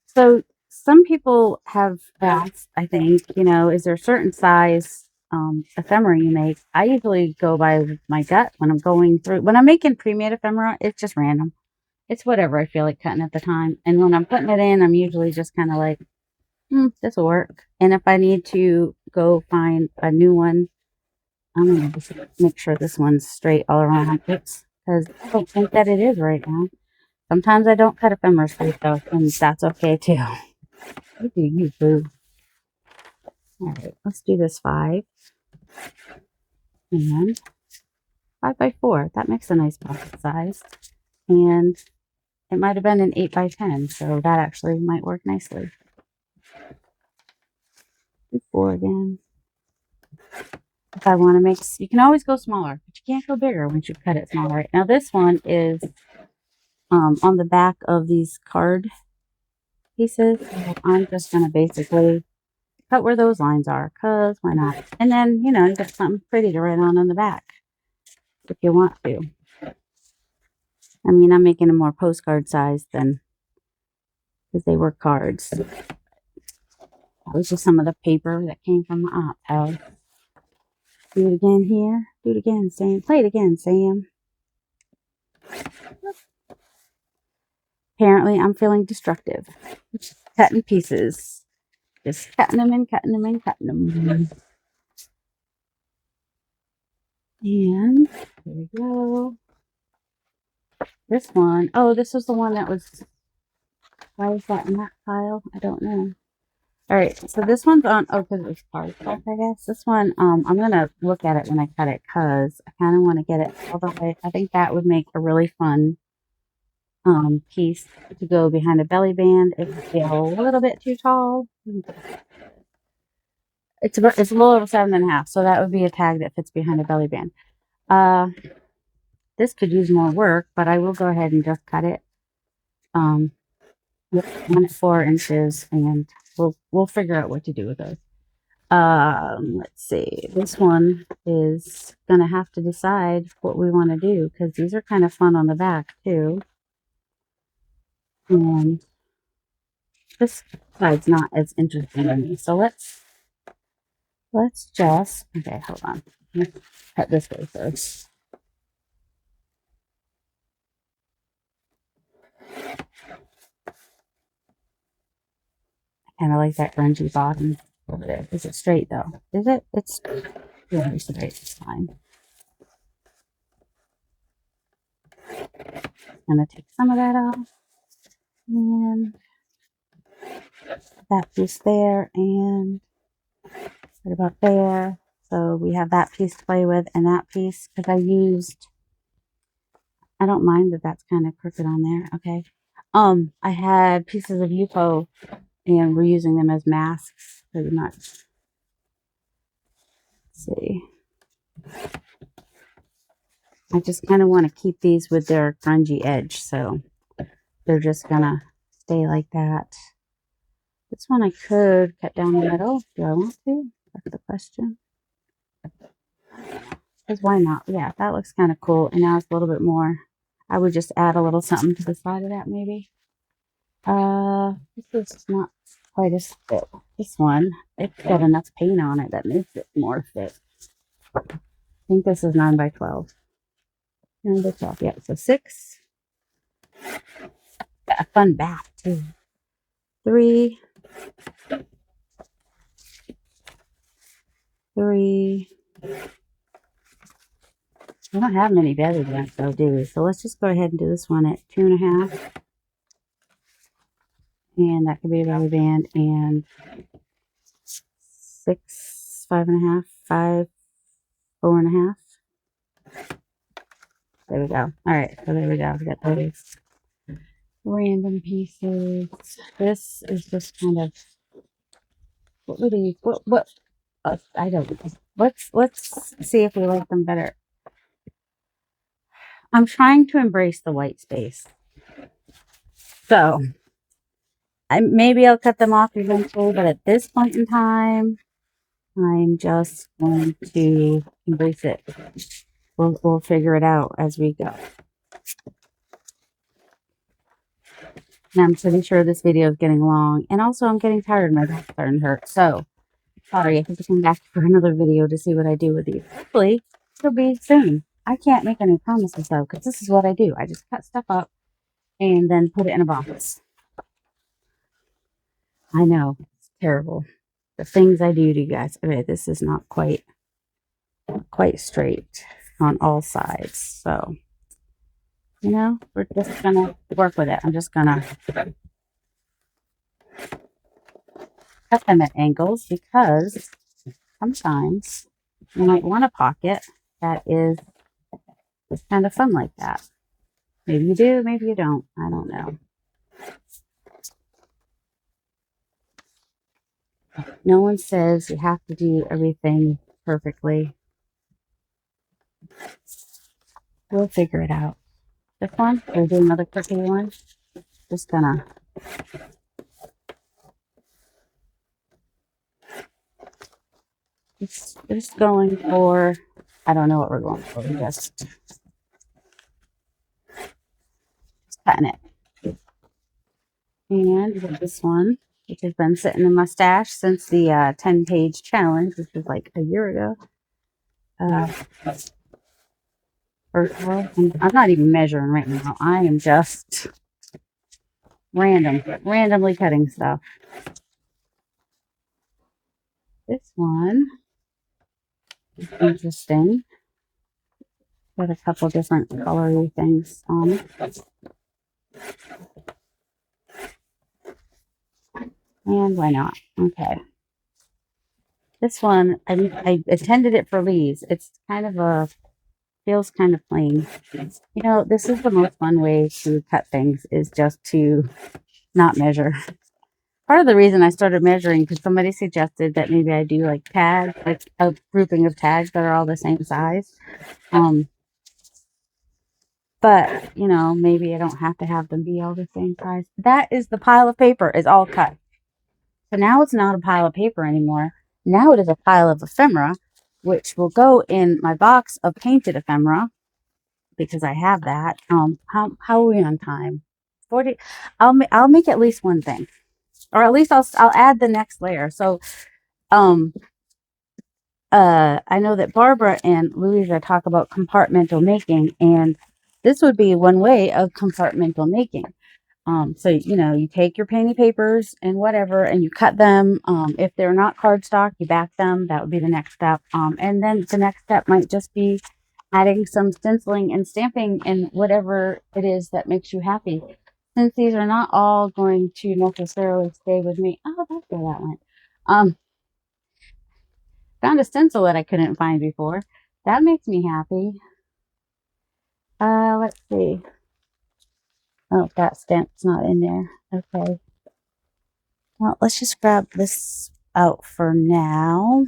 So some people have asked, I think, is there a certain size ephemera you make? I usually go by my gut when I'm going through. When I'm making pre-made ephemera, it's just random. It's whatever I feel like cutting at the time. And when I'm putting it in, I'm usually just kind of like, this will work. And if I need to go find a new one, I'm going to just make sure this one's straight all around because I don't think that it is right now. Sometimes I don't cut ephemera straight though, and that's okay too. What do you do? All right, let's do this 5. And 5 by 4. That makes a nice pocket size. And it might have been an 8 by 10, so that actually might work nicely. Do 4 again. If I want to make, you can always go smaller, but you can't go bigger once you cut it smaller. Now this one is on the back of these card pieces. So I'm just going to basically cut where those lines are, because why not? And then, you got something pretty to write on the back if you want to. I mean, I'm making them more postcard size than, because they were cards. That was just some of the paper that came from my aunt's house. Do it again here. Do it again, Sam. Play it again, Sam. Apparently, I'm feeling destructive. Cutting pieces. Just cutting them and cutting them and cutting them. And here we go. This one. Oh, this was the one that was. Why was that in that pile? I don't know. All right, so this one's on. Oh, because it was cardstock, I guess. This one, I'm gonna look at it when I cut it because I kind of want to get it all the way. I think that would make a really fun piece to go behind a belly band. It would be a little bit too tall. It's a little over 7.5, so that would be a tag that fits behind a belly band. This could use more work, but I will go ahead and just cut it. With 1 at 4 inches, and we'll figure out what to do with those. Let's see. This one is gonna have to decide what we want to do because these are kind of fun on the back too. And this side's not as interesting to me. So let's just, okay, hold on. Let's cut this way first. I kind of like that grungy bottom over there. Is it straight though? Is it? It's really straight. It's fine. I'm gonna take some of that off. And that piece there, and right about there. So we have that piece to play with and that piece because I don't mind that that's kind of crooked on there. Okay. I had pieces of UFO and we're using them as masks pretty much. Let's see. I just kind of want to keep these with their grungy edge, so they're just gonna stay like that. This one I could cut down the middle. Do I want to? That's the question. Because why not? Yeah, that looks kind of cool. And now it's a little bit more. I would just add a little something to the side of that maybe. This is not quite as thick. This one, it's got enough paint on it that makes it more thick. I think this is 9 by 12. 9 by 12, yeah, so 6. Got a fun back too. 3. 3. We don't have many belly bands though, do we? So let's just go ahead and do this one at 2.5. And that could be a belly band. And 6, 5.5, 5, 4.5. There we go. All right, so there we go. We got those random pieces. This is just kind of what would you what I don't. Let's see if we like them better. I'm trying to embrace the white space. So maybe I'll cut them off eventually, but at this point in time, I'm just going to embrace it. We'll figure it out as we go. And I'm pretty sure this video is getting long. And also, I'm getting tired. My back's starting to hurt. So, sorry, I have to come back for another video to see what I do with these. Hopefully, it'll be soon. I can't make any promises, though, because this is what I do. I just cut stuff up and then put it in a box. I know. It's terrible. The things I do to you guys. Okay, this is not quite straight on all sides. So, you know, we're just going to work with it. I'm just going to cut them at angles because sometimes you might want a pocket that is just kind of fun like that. Maybe you do, maybe you don't. I don't know. No one says you have to do everything perfectly. We'll figure it out. This one, we'll do another crooked one. Just gonna just going for, I don't know what we're going for. Just cutting it. And we got this one, which has been sitting in my stash since the 10-page challenge, which was like a year ago. I'm not even measuring right now. I am just randomly cutting stuff. This one is interesting. Got a couple different colory things on it. And why not? Okay. This one, I intended it for leaves. It's kind of feels kind of plain. You know, this is the most fun way to cut things is just to not measure. Part of the reason I started measuring because somebody suggested that maybe I do like tags, like a grouping of tags that are all the same size. But, you know, maybe I don't have to have them be all the same size. That is the pile of paper is all cut. So now it's not a pile of paper anymore. Now it is a pile of ephemera, which will go in my box of painted ephemera because I have that. How are we on time? 40. I'll make at least one thing, or at least I'll add the next layer. So, I know that Barbara and Louisa talk about compartmental making, and this would be one way of compartmental making. So, you know, you take your painty papers and whatever, and you cut them. If they're not cardstock, you back them. That would be the next step. And then the next step might just be adding some stenciling and stamping and whatever it is that makes you happy. Since these are not all going to necessarily stay with me. Oh, that's where that went. Found a stencil that I couldn't find before. That makes me happy. Let's see. Oh, that stamp's not in there. Okay. Well, let's just grab this out for now.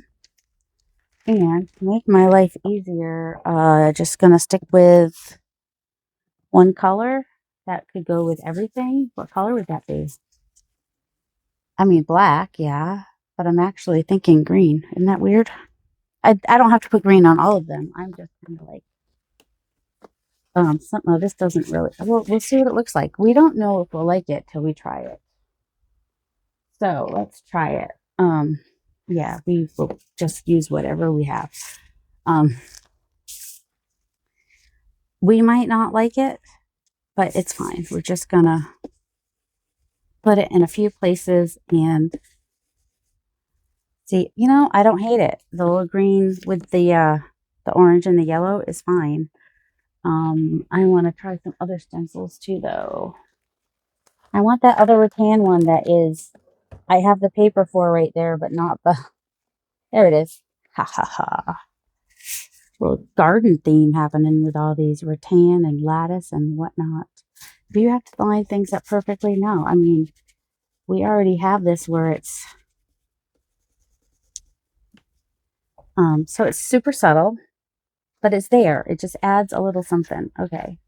And to make my life easier, just gonna stick with one color that could go with everything. What color would that be? I mean, black, yeah, but I'm actually thinking green. Isn't that weird? I don't have to put green on all of them. I'm just kind of like, something. Oh, this doesn't really. We'll see what it looks like. We don't know if we'll like it till we try it. So let's try it. Yeah, we will just use whatever we have. Um, we might not like it, but it's fine. We're just gonna put it in a few places and see. You know, I don't hate it. The little green with the orange and the yellow is fine. I want to try some other stencils too, though. I want that other rattan one that is, I have the paper for right there, but not the, there it is. Ha ha ha. Little garden theme happening with all these rattan and lattice and whatnot. Do you have to line things up perfectly? No. I mean, we already have this where it's, so it's super subtle, but it's there. It just adds a little something. Okay.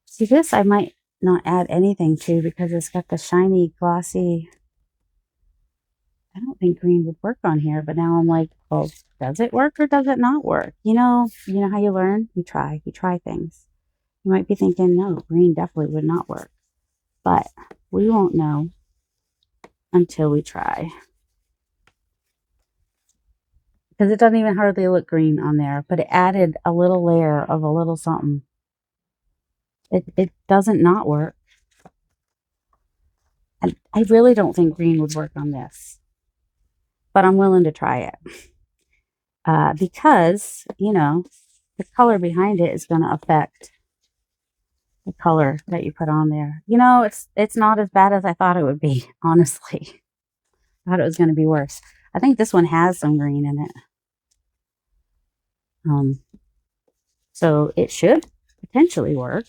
See, this I might not add anything to because it's got the shiny, glossy. I don't think green would work on here, but now I'm like, well, does it work or does it not work? You know how you learn? You try things. You might be thinking, no, green definitely would not work, but we won't know until we try. Because it doesn't even hardly look green on there, but it added a little layer of a little something. It doesn't not work. I really don't think green would work on this, but I'm willing to try it. Because, the color behind it is going to affect the color that you put on there. It's not as bad as I thought it would be, honestly. I thought it was going to be worse. I think this one has some green in it. So it should potentially work.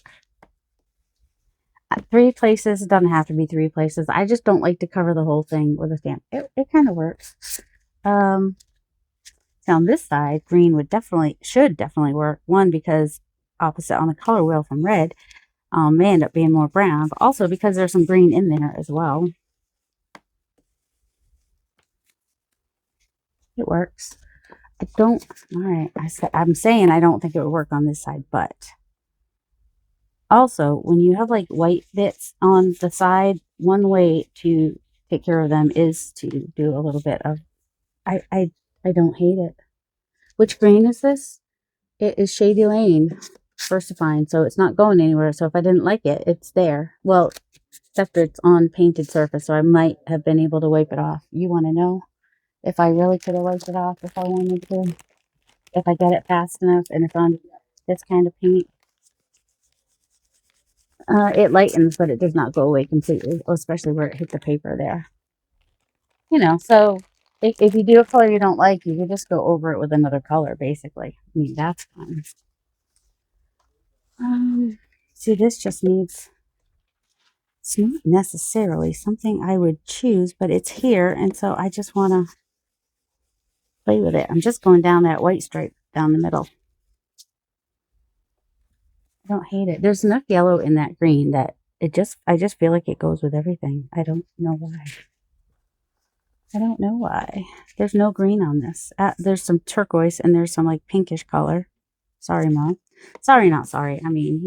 3 places, it doesn't have to be 3 places. I just don't like to cover the whole thing with a stamp. It kind of works. So on this side, green should definitely work. One, because opposite on the color wheel from red may end up being more brown, but also because there's some green in there as well. It works. All right, I'm saying I don't think it would work on this side, but also when you have like white bits on the side, one way to take care of them is to do a little bit of, I don't hate it. Which green is this? It is Shady Lane Versifine, so it's not going anywhere. So if I didn't like it, it's there. Well, except it's on painted surface, so I might have been able to wipe it off. You want to know if I really could have wiped it off if I wanted to? If I get it fast enough and it's on this kind of paint? It lightens, but it does not go away completely, especially where it hit the paper there. So if you do a color you don't like, you can just go over it with another color, basically. I mean, that's fun. See, this just needs, it's not necessarily something I would choose, but it's here, and so I just want to play with it. I'm just going down that white stripe down the middle. I don't hate it. There's enough yellow in that green that I just feel like it goes with everything. I don't know why. I don't know why. There's no green on this. There's some turquoise and there's some like pinkish color. Sorry, Mom. Sorry, not sorry. I mean,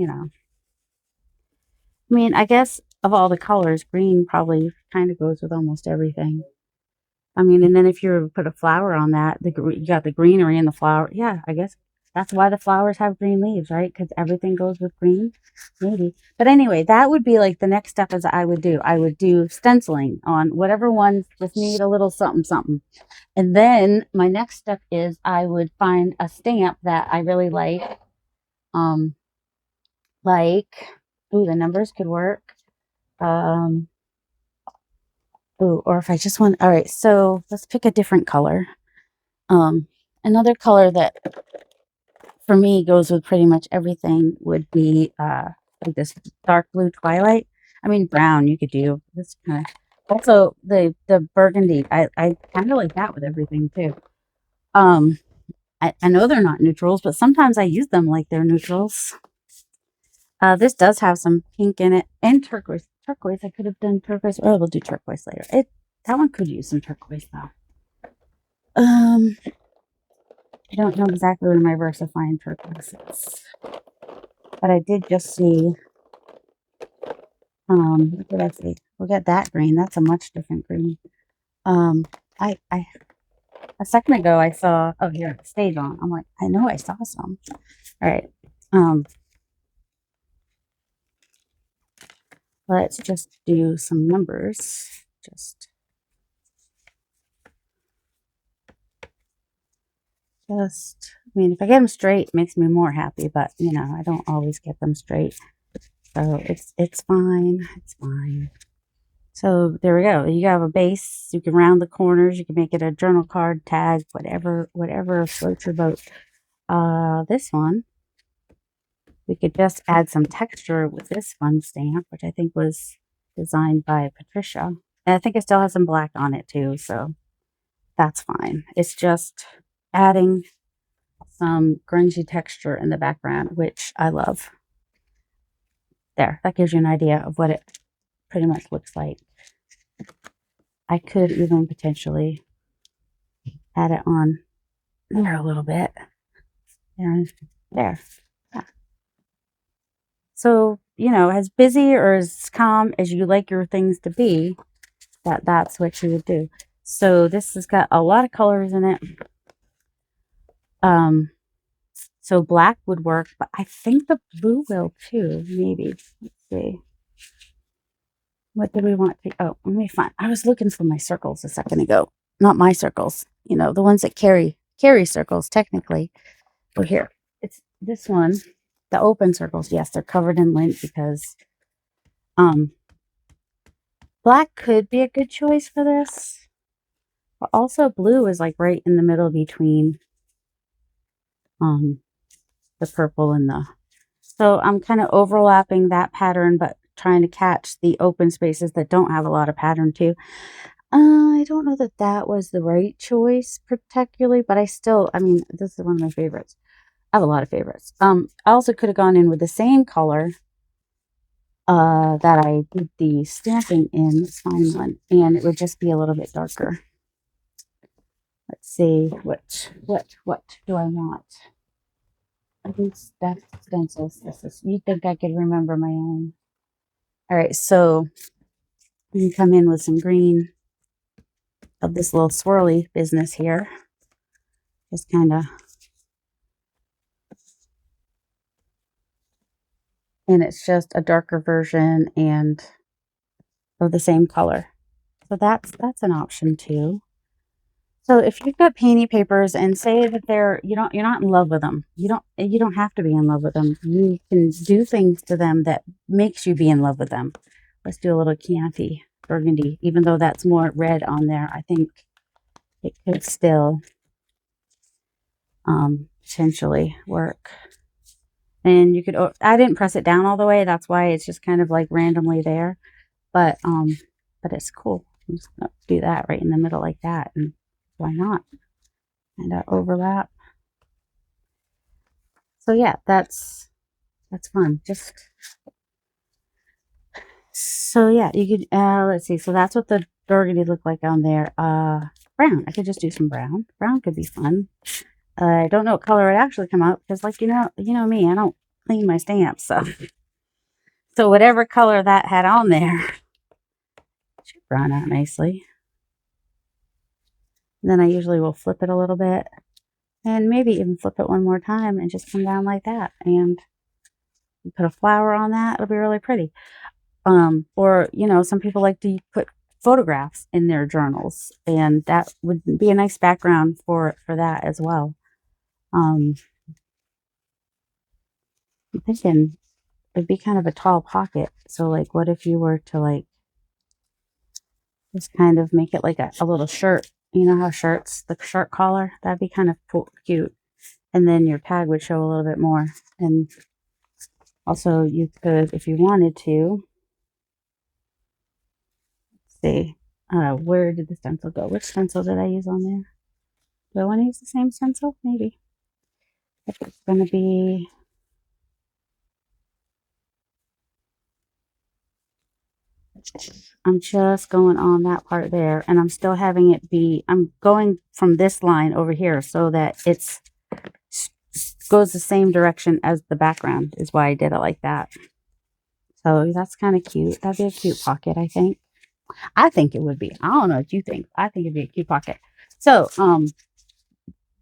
I guess of all the colors, green probably kind of goes with almost everything. I mean, and then if you put a flower on that, you got the greenery in the flower. Yeah, I guess that's why the flowers have green leaves, right? Because everything goes with green, maybe. But anyway, that would be like the next step as I would do. I would do stenciling on whatever ones just need a little something, something. And then my next step is I would find a stamp that I really like. Ooh, the numbers could work. Ooh, or if I just want, all right, so let's pick a different color. Another color that for me goes with pretty much everything would be like this dark blue twilight. I mean brown you could do. This kind of also the burgundy. I kind of like that with everything too. Um I know they're not neutrals, but sometimes I use them like they're neutrals. This does have some pink in it and turquoise. Turquoise, I could have done turquoise. Oh, we'll do turquoise later. That one could use some turquoise though. I don't know exactly where my VersaFine turquoise is, but I did just see. What did I see? Look at that green. That's a much different green. I a second ago I saw. Oh, here it stayed on. I'm like, I know I saw some. All right. Um, let's just do some numbers. I mean, if I get them straight, it makes me more happy, but you know, I don't always get them straight. So it's fine. It's fine. So there we go. You have a base. You can round the corners. You can make it a journal card, tag, whatever floats your boat. This one, we could just add some texture with this fun stamp, which I think was designed by Patricia. And I think it still has some black on it too, so that's fine. It's just adding some grungy texture in the background, which I love. There, that gives you an idea of what it pretty much looks like. I could even potentially add it on there a little bit. And there. Yeah. So, you know, as busy or as calm as you like your things to be, that's what you would do. So this has got a lot of colors in it. So black would work, but I think the blue will too, maybe. Let's see. What do we want to, oh, let me find, I was looking for my circles a second ago. Not my circles, you know, the ones that carry circles technically. Oh, here, it's this one, the open circles. Yes, they're covered in lint because black could be a good choice for this. But also blue is like right in the middle between the purple and the, so I'm kind of overlapping that pattern, but trying to catch the open spaces that don't have a lot of pattern too. I don't know that that was the right choice particularly, but I mean, this is one of my favorites. I have a lot of favorites. I also could have gone in with the same color that I did the stamping in, this fine one, and it would just be a little bit darker. Let's see, what do I want? I think that's stencils. You'd think I could remember my own. All right, so you can come in with some green of this little swirly business here. Just kind of, and it's just a darker version and of the same color. So that's an option too. So if you've got painting papers and say that you're not in love with them, you don't have to be in love with them. You can do things to them that makes you be in love with them. Let's do a little candy burgundy, even though that's more red on there. I think it could still potentially work. And you could, I didn't press it down all the way. That's why it's just kind of like randomly there. But it's cool. I'm just gonna do that right in the middle like that. And why not? And overlap. So yeah, that's fun. Just so yeah, you could let's see. So that's what the burgundy looked like on there. Brown. I could just do some brown. Brown could be fun. I don't know what color it actually come out because, like, you know me, I don't clean my stamps, so whatever color that had on there should brown out nicely. And then I usually will flip it a little bit and maybe even flip it one more time and just come down like that and put a flower on that. It'll be really pretty. Or, you know, some people like to put photographs in their journals, and that would be a nice background for that as well. I'm thinking it'd be kind of a tall pocket. So like, what if you were to like just kind of make it like a little shirt? You know how shirts, the shirt collar, that'd be kind of cute. and then your tag would show a little bit more. And also you could, if you wanted to, see, where did the stencil go? Which stencil did I use on there? Do I want to use the same stencil? Maybe. If it's going to be, I'm just going on that part there, and I'm still having it be, I'm going from this line over here so that it's goes the same direction as the background, is why I did it like that. So that's kind of cute. That'd be a cute pocket, I think. I think it would be. I don't know what you think. I think it'd be a cute pocket. So,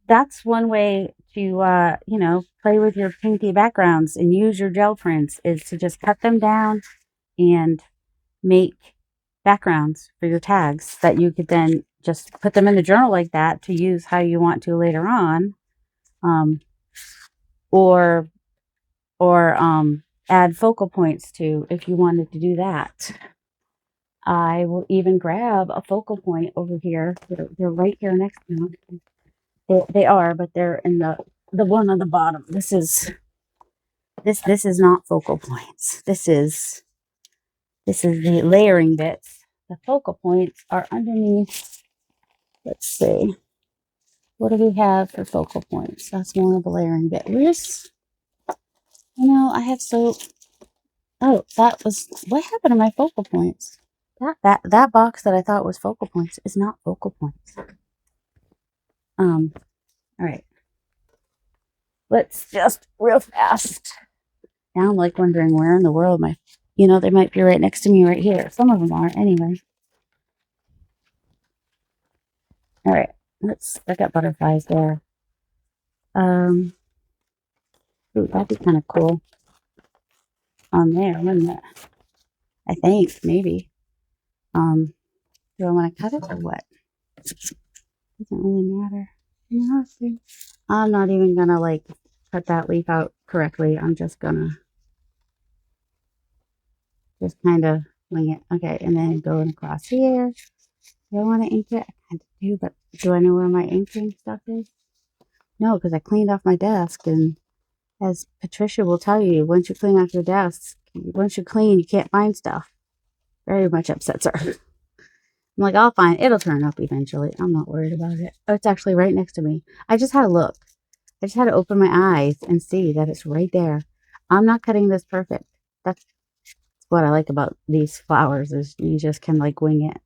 that's one way to, you know, play with your painty backgrounds and use your gel prints, is to just cut them down and make backgrounds for your tags that you could then just put them in the journal like that to use how you want to later on. Or add focal points to, if you wanted to do that. I will even grab a focal point over here. They're right here next to me. They are, but they're in the one on the bottom. This is not focal points. This is the layering bits. The focal points are underneath. Let's see. What do we have for focal points? That's one of the layering bit. Where's, you know, I have so, oh, that was, what happened to my focal points? That box that I thought was focal points is not focal points. All right. Let's just real fast. Now I'm like wondering where in the world my, you know, they might be right next to me right here. Some of them are anyway. All right. I got butterflies there. Ooh, that'd be kind of cool on there, wouldn't it? I think, maybe. Do I want to cut it or what? Doesn't really matter. No, I'm not even gonna like cut that leaf out correctly. I'm just gonna just kind of wing it. Okay, and then going across here. Do I want to ink it? I kind of do, but do I know where my inking stuff is? No, because I cleaned off my desk, and as Patricia will tell you, once you clean off your desk, once you clean, you can't find stuff. Very much upsets her. I'm like, I'll find it. It'll turn up eventually. I'm not worried about it. Oh, it's actually right next to me. I just had to look. I just had to open my eyes and see that it's right there. I'm not cutting this perfect. That's what I like about these flowers, is you just can like wing it.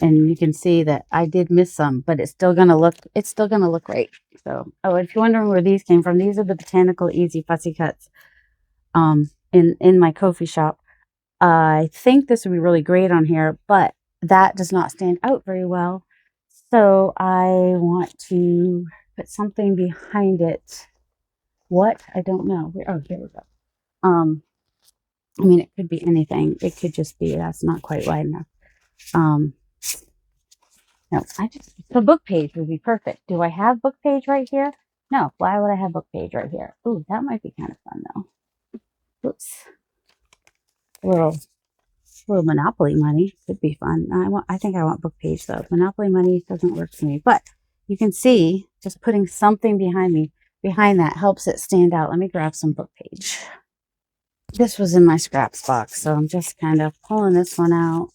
And you can see that I did miss some, but it's still gonna look great. So, oh, if you're wondering where these came from, these are the Botanical Easy Fussy Cuts in my Ko-fi shop. I think this would be really great on here, but that does not stand out very well. So I want to put something behind it. What? I don't know. Oh, here we go. I mean, it could be anything. It could just be, that's not quite wide enough. No, the book page would be perfect. Do I have book page right here? No. Why would I have book page right here? Ooh, that might be kind of fun though. Oops. A little Monopoly money could be fun. I think I want book page though. Monopoly money doesn't work for me, but you can see just putting something behind that helps it stand out. Let me grab some book page. This was in my scraps box, so I'm just kind of pulling this one out.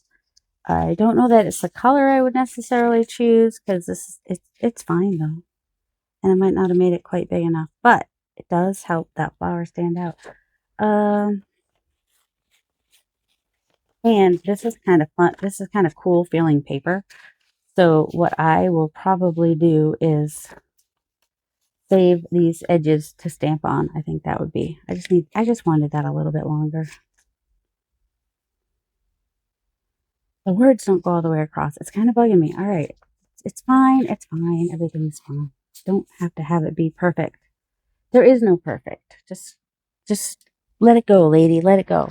I don't know that it's the color I would necessarily choose, because it's fine though, and I might not have made it quite big enough, but it does help that flower stand out. And this is kind of fun. This is kind of cool feeling paper. So what I will probably do is save these edges to stamp on. I think that would be, I just wanted that a little bit longer. The words don't go all the way across. It's kind of bugging me. All right. It's fine. It's fine. Everything's fine. Don't have to have it be perfect. There is no perfect. Just let it go, lady. Let it go.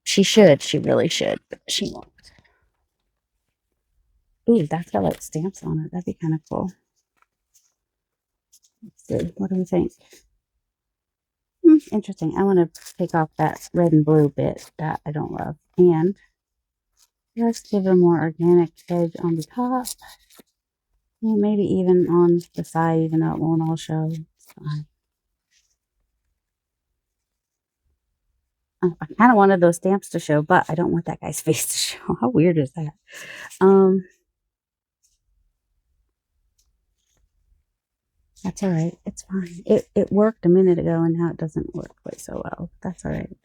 She should. She really should. But she won't. Ooh, that's got like stamps on it. That'd be kind of cool. Let's see. What do we think? Interesting. I want to take off that red and blue bit that I don't love. And let's give a more organic edge on the top. Yeah, maybe even on the side, even though it won't all show. It's fine. I kind of wanted those stamps to show, but I don't want that guy's face to show. How weird is that? That's all right. It's fine. It worked a minute ago, and now it doesn't work quite so well. That's all right.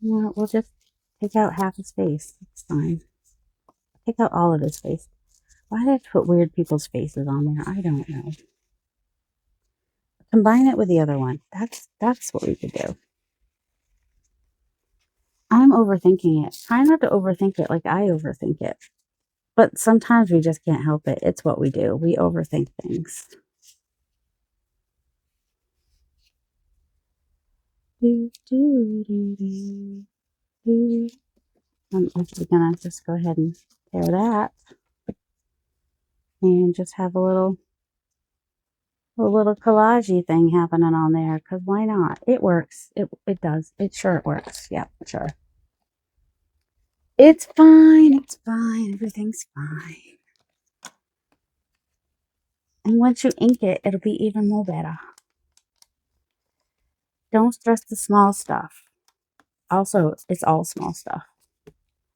Yeah, we'll just take out half his face. It's fine. Take out all of his face. Why did I put weird people's faces on there? I don't know. Combine it with the other one. That's what we could do. I'm overthinking it. Try not to overthink it like I overthink it. But sometimes we just can't help it. It's what we do. We overthink things. I'm actually gonna just go ahead and tear that and just have a little collagey thing happening on there, because why not? It works. It does. It works. Yep, sure. It's fine. It's fine. Everything's fine. And once you ink it, it'll be even more better. Don't stress the small stuff. Also, it's all small stuff.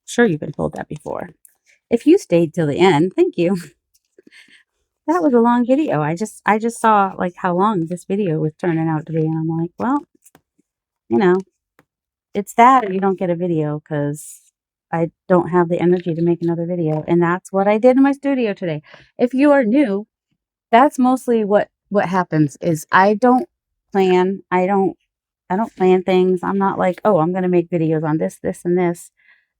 Sure, you've been told that before. If you stayed till the end, thank you. That was a long video. I just saw like how long this video was turning out to be, and I'm like, well, you know, it's that or you don't get a video, because I don't have the energy to make another video. And that's what I did in my studio today. If you are new, that's mostly what happens is I don't plan. I don't plan things. I'm not like, oh, I'm going to make videos on this, this, and this.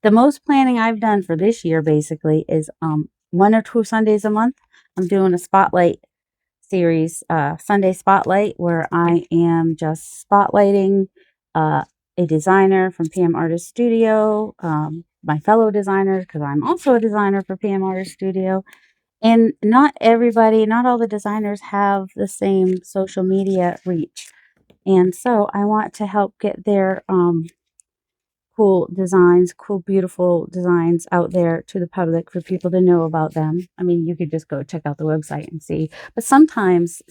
The most planning I've done for this year basically is 1 or 2 Sundays a month. I'm doing a spotlight series, Sunday Spotlight, where I am just spotlighting a designer from PM Artist Studio, my fellow designers, because I'm also a designer for PM Artist Studio. And not everybody, not all the designers have the same social media reach. And so I want to help get their cool designs, cool, beautiful designs out there to the public for people to know about them. I mean, you could just go check out the website and see, but sometimes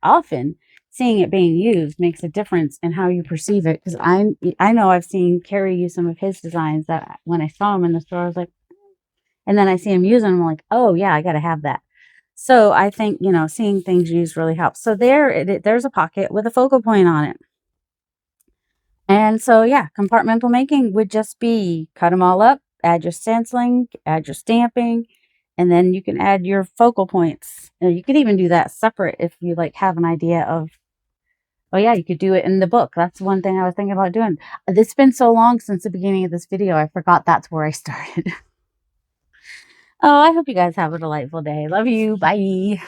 often seeing it being used makes a difference in how you perceive it. Because I know I've seen Kerry use some of his designs that when I saw him in the store, I was like, and then I see him using them, I'm like, oh yeah, I got to have that. So I think, seeing things used really helps. So there's a pocket with a focal point on it. And so, yeah, compartmental making would just be cut them all up, add your stenciling, add your stamping, and then you can add your focal points. You could even do that separate if you like have an idea of, oh yeah, you could do it in the book. That's one thing I was thinking about doing. It's been so long since the beginning of this video, I forgot that's where I started. Oh, I hope you guys have a delightful day. Love you. Bye.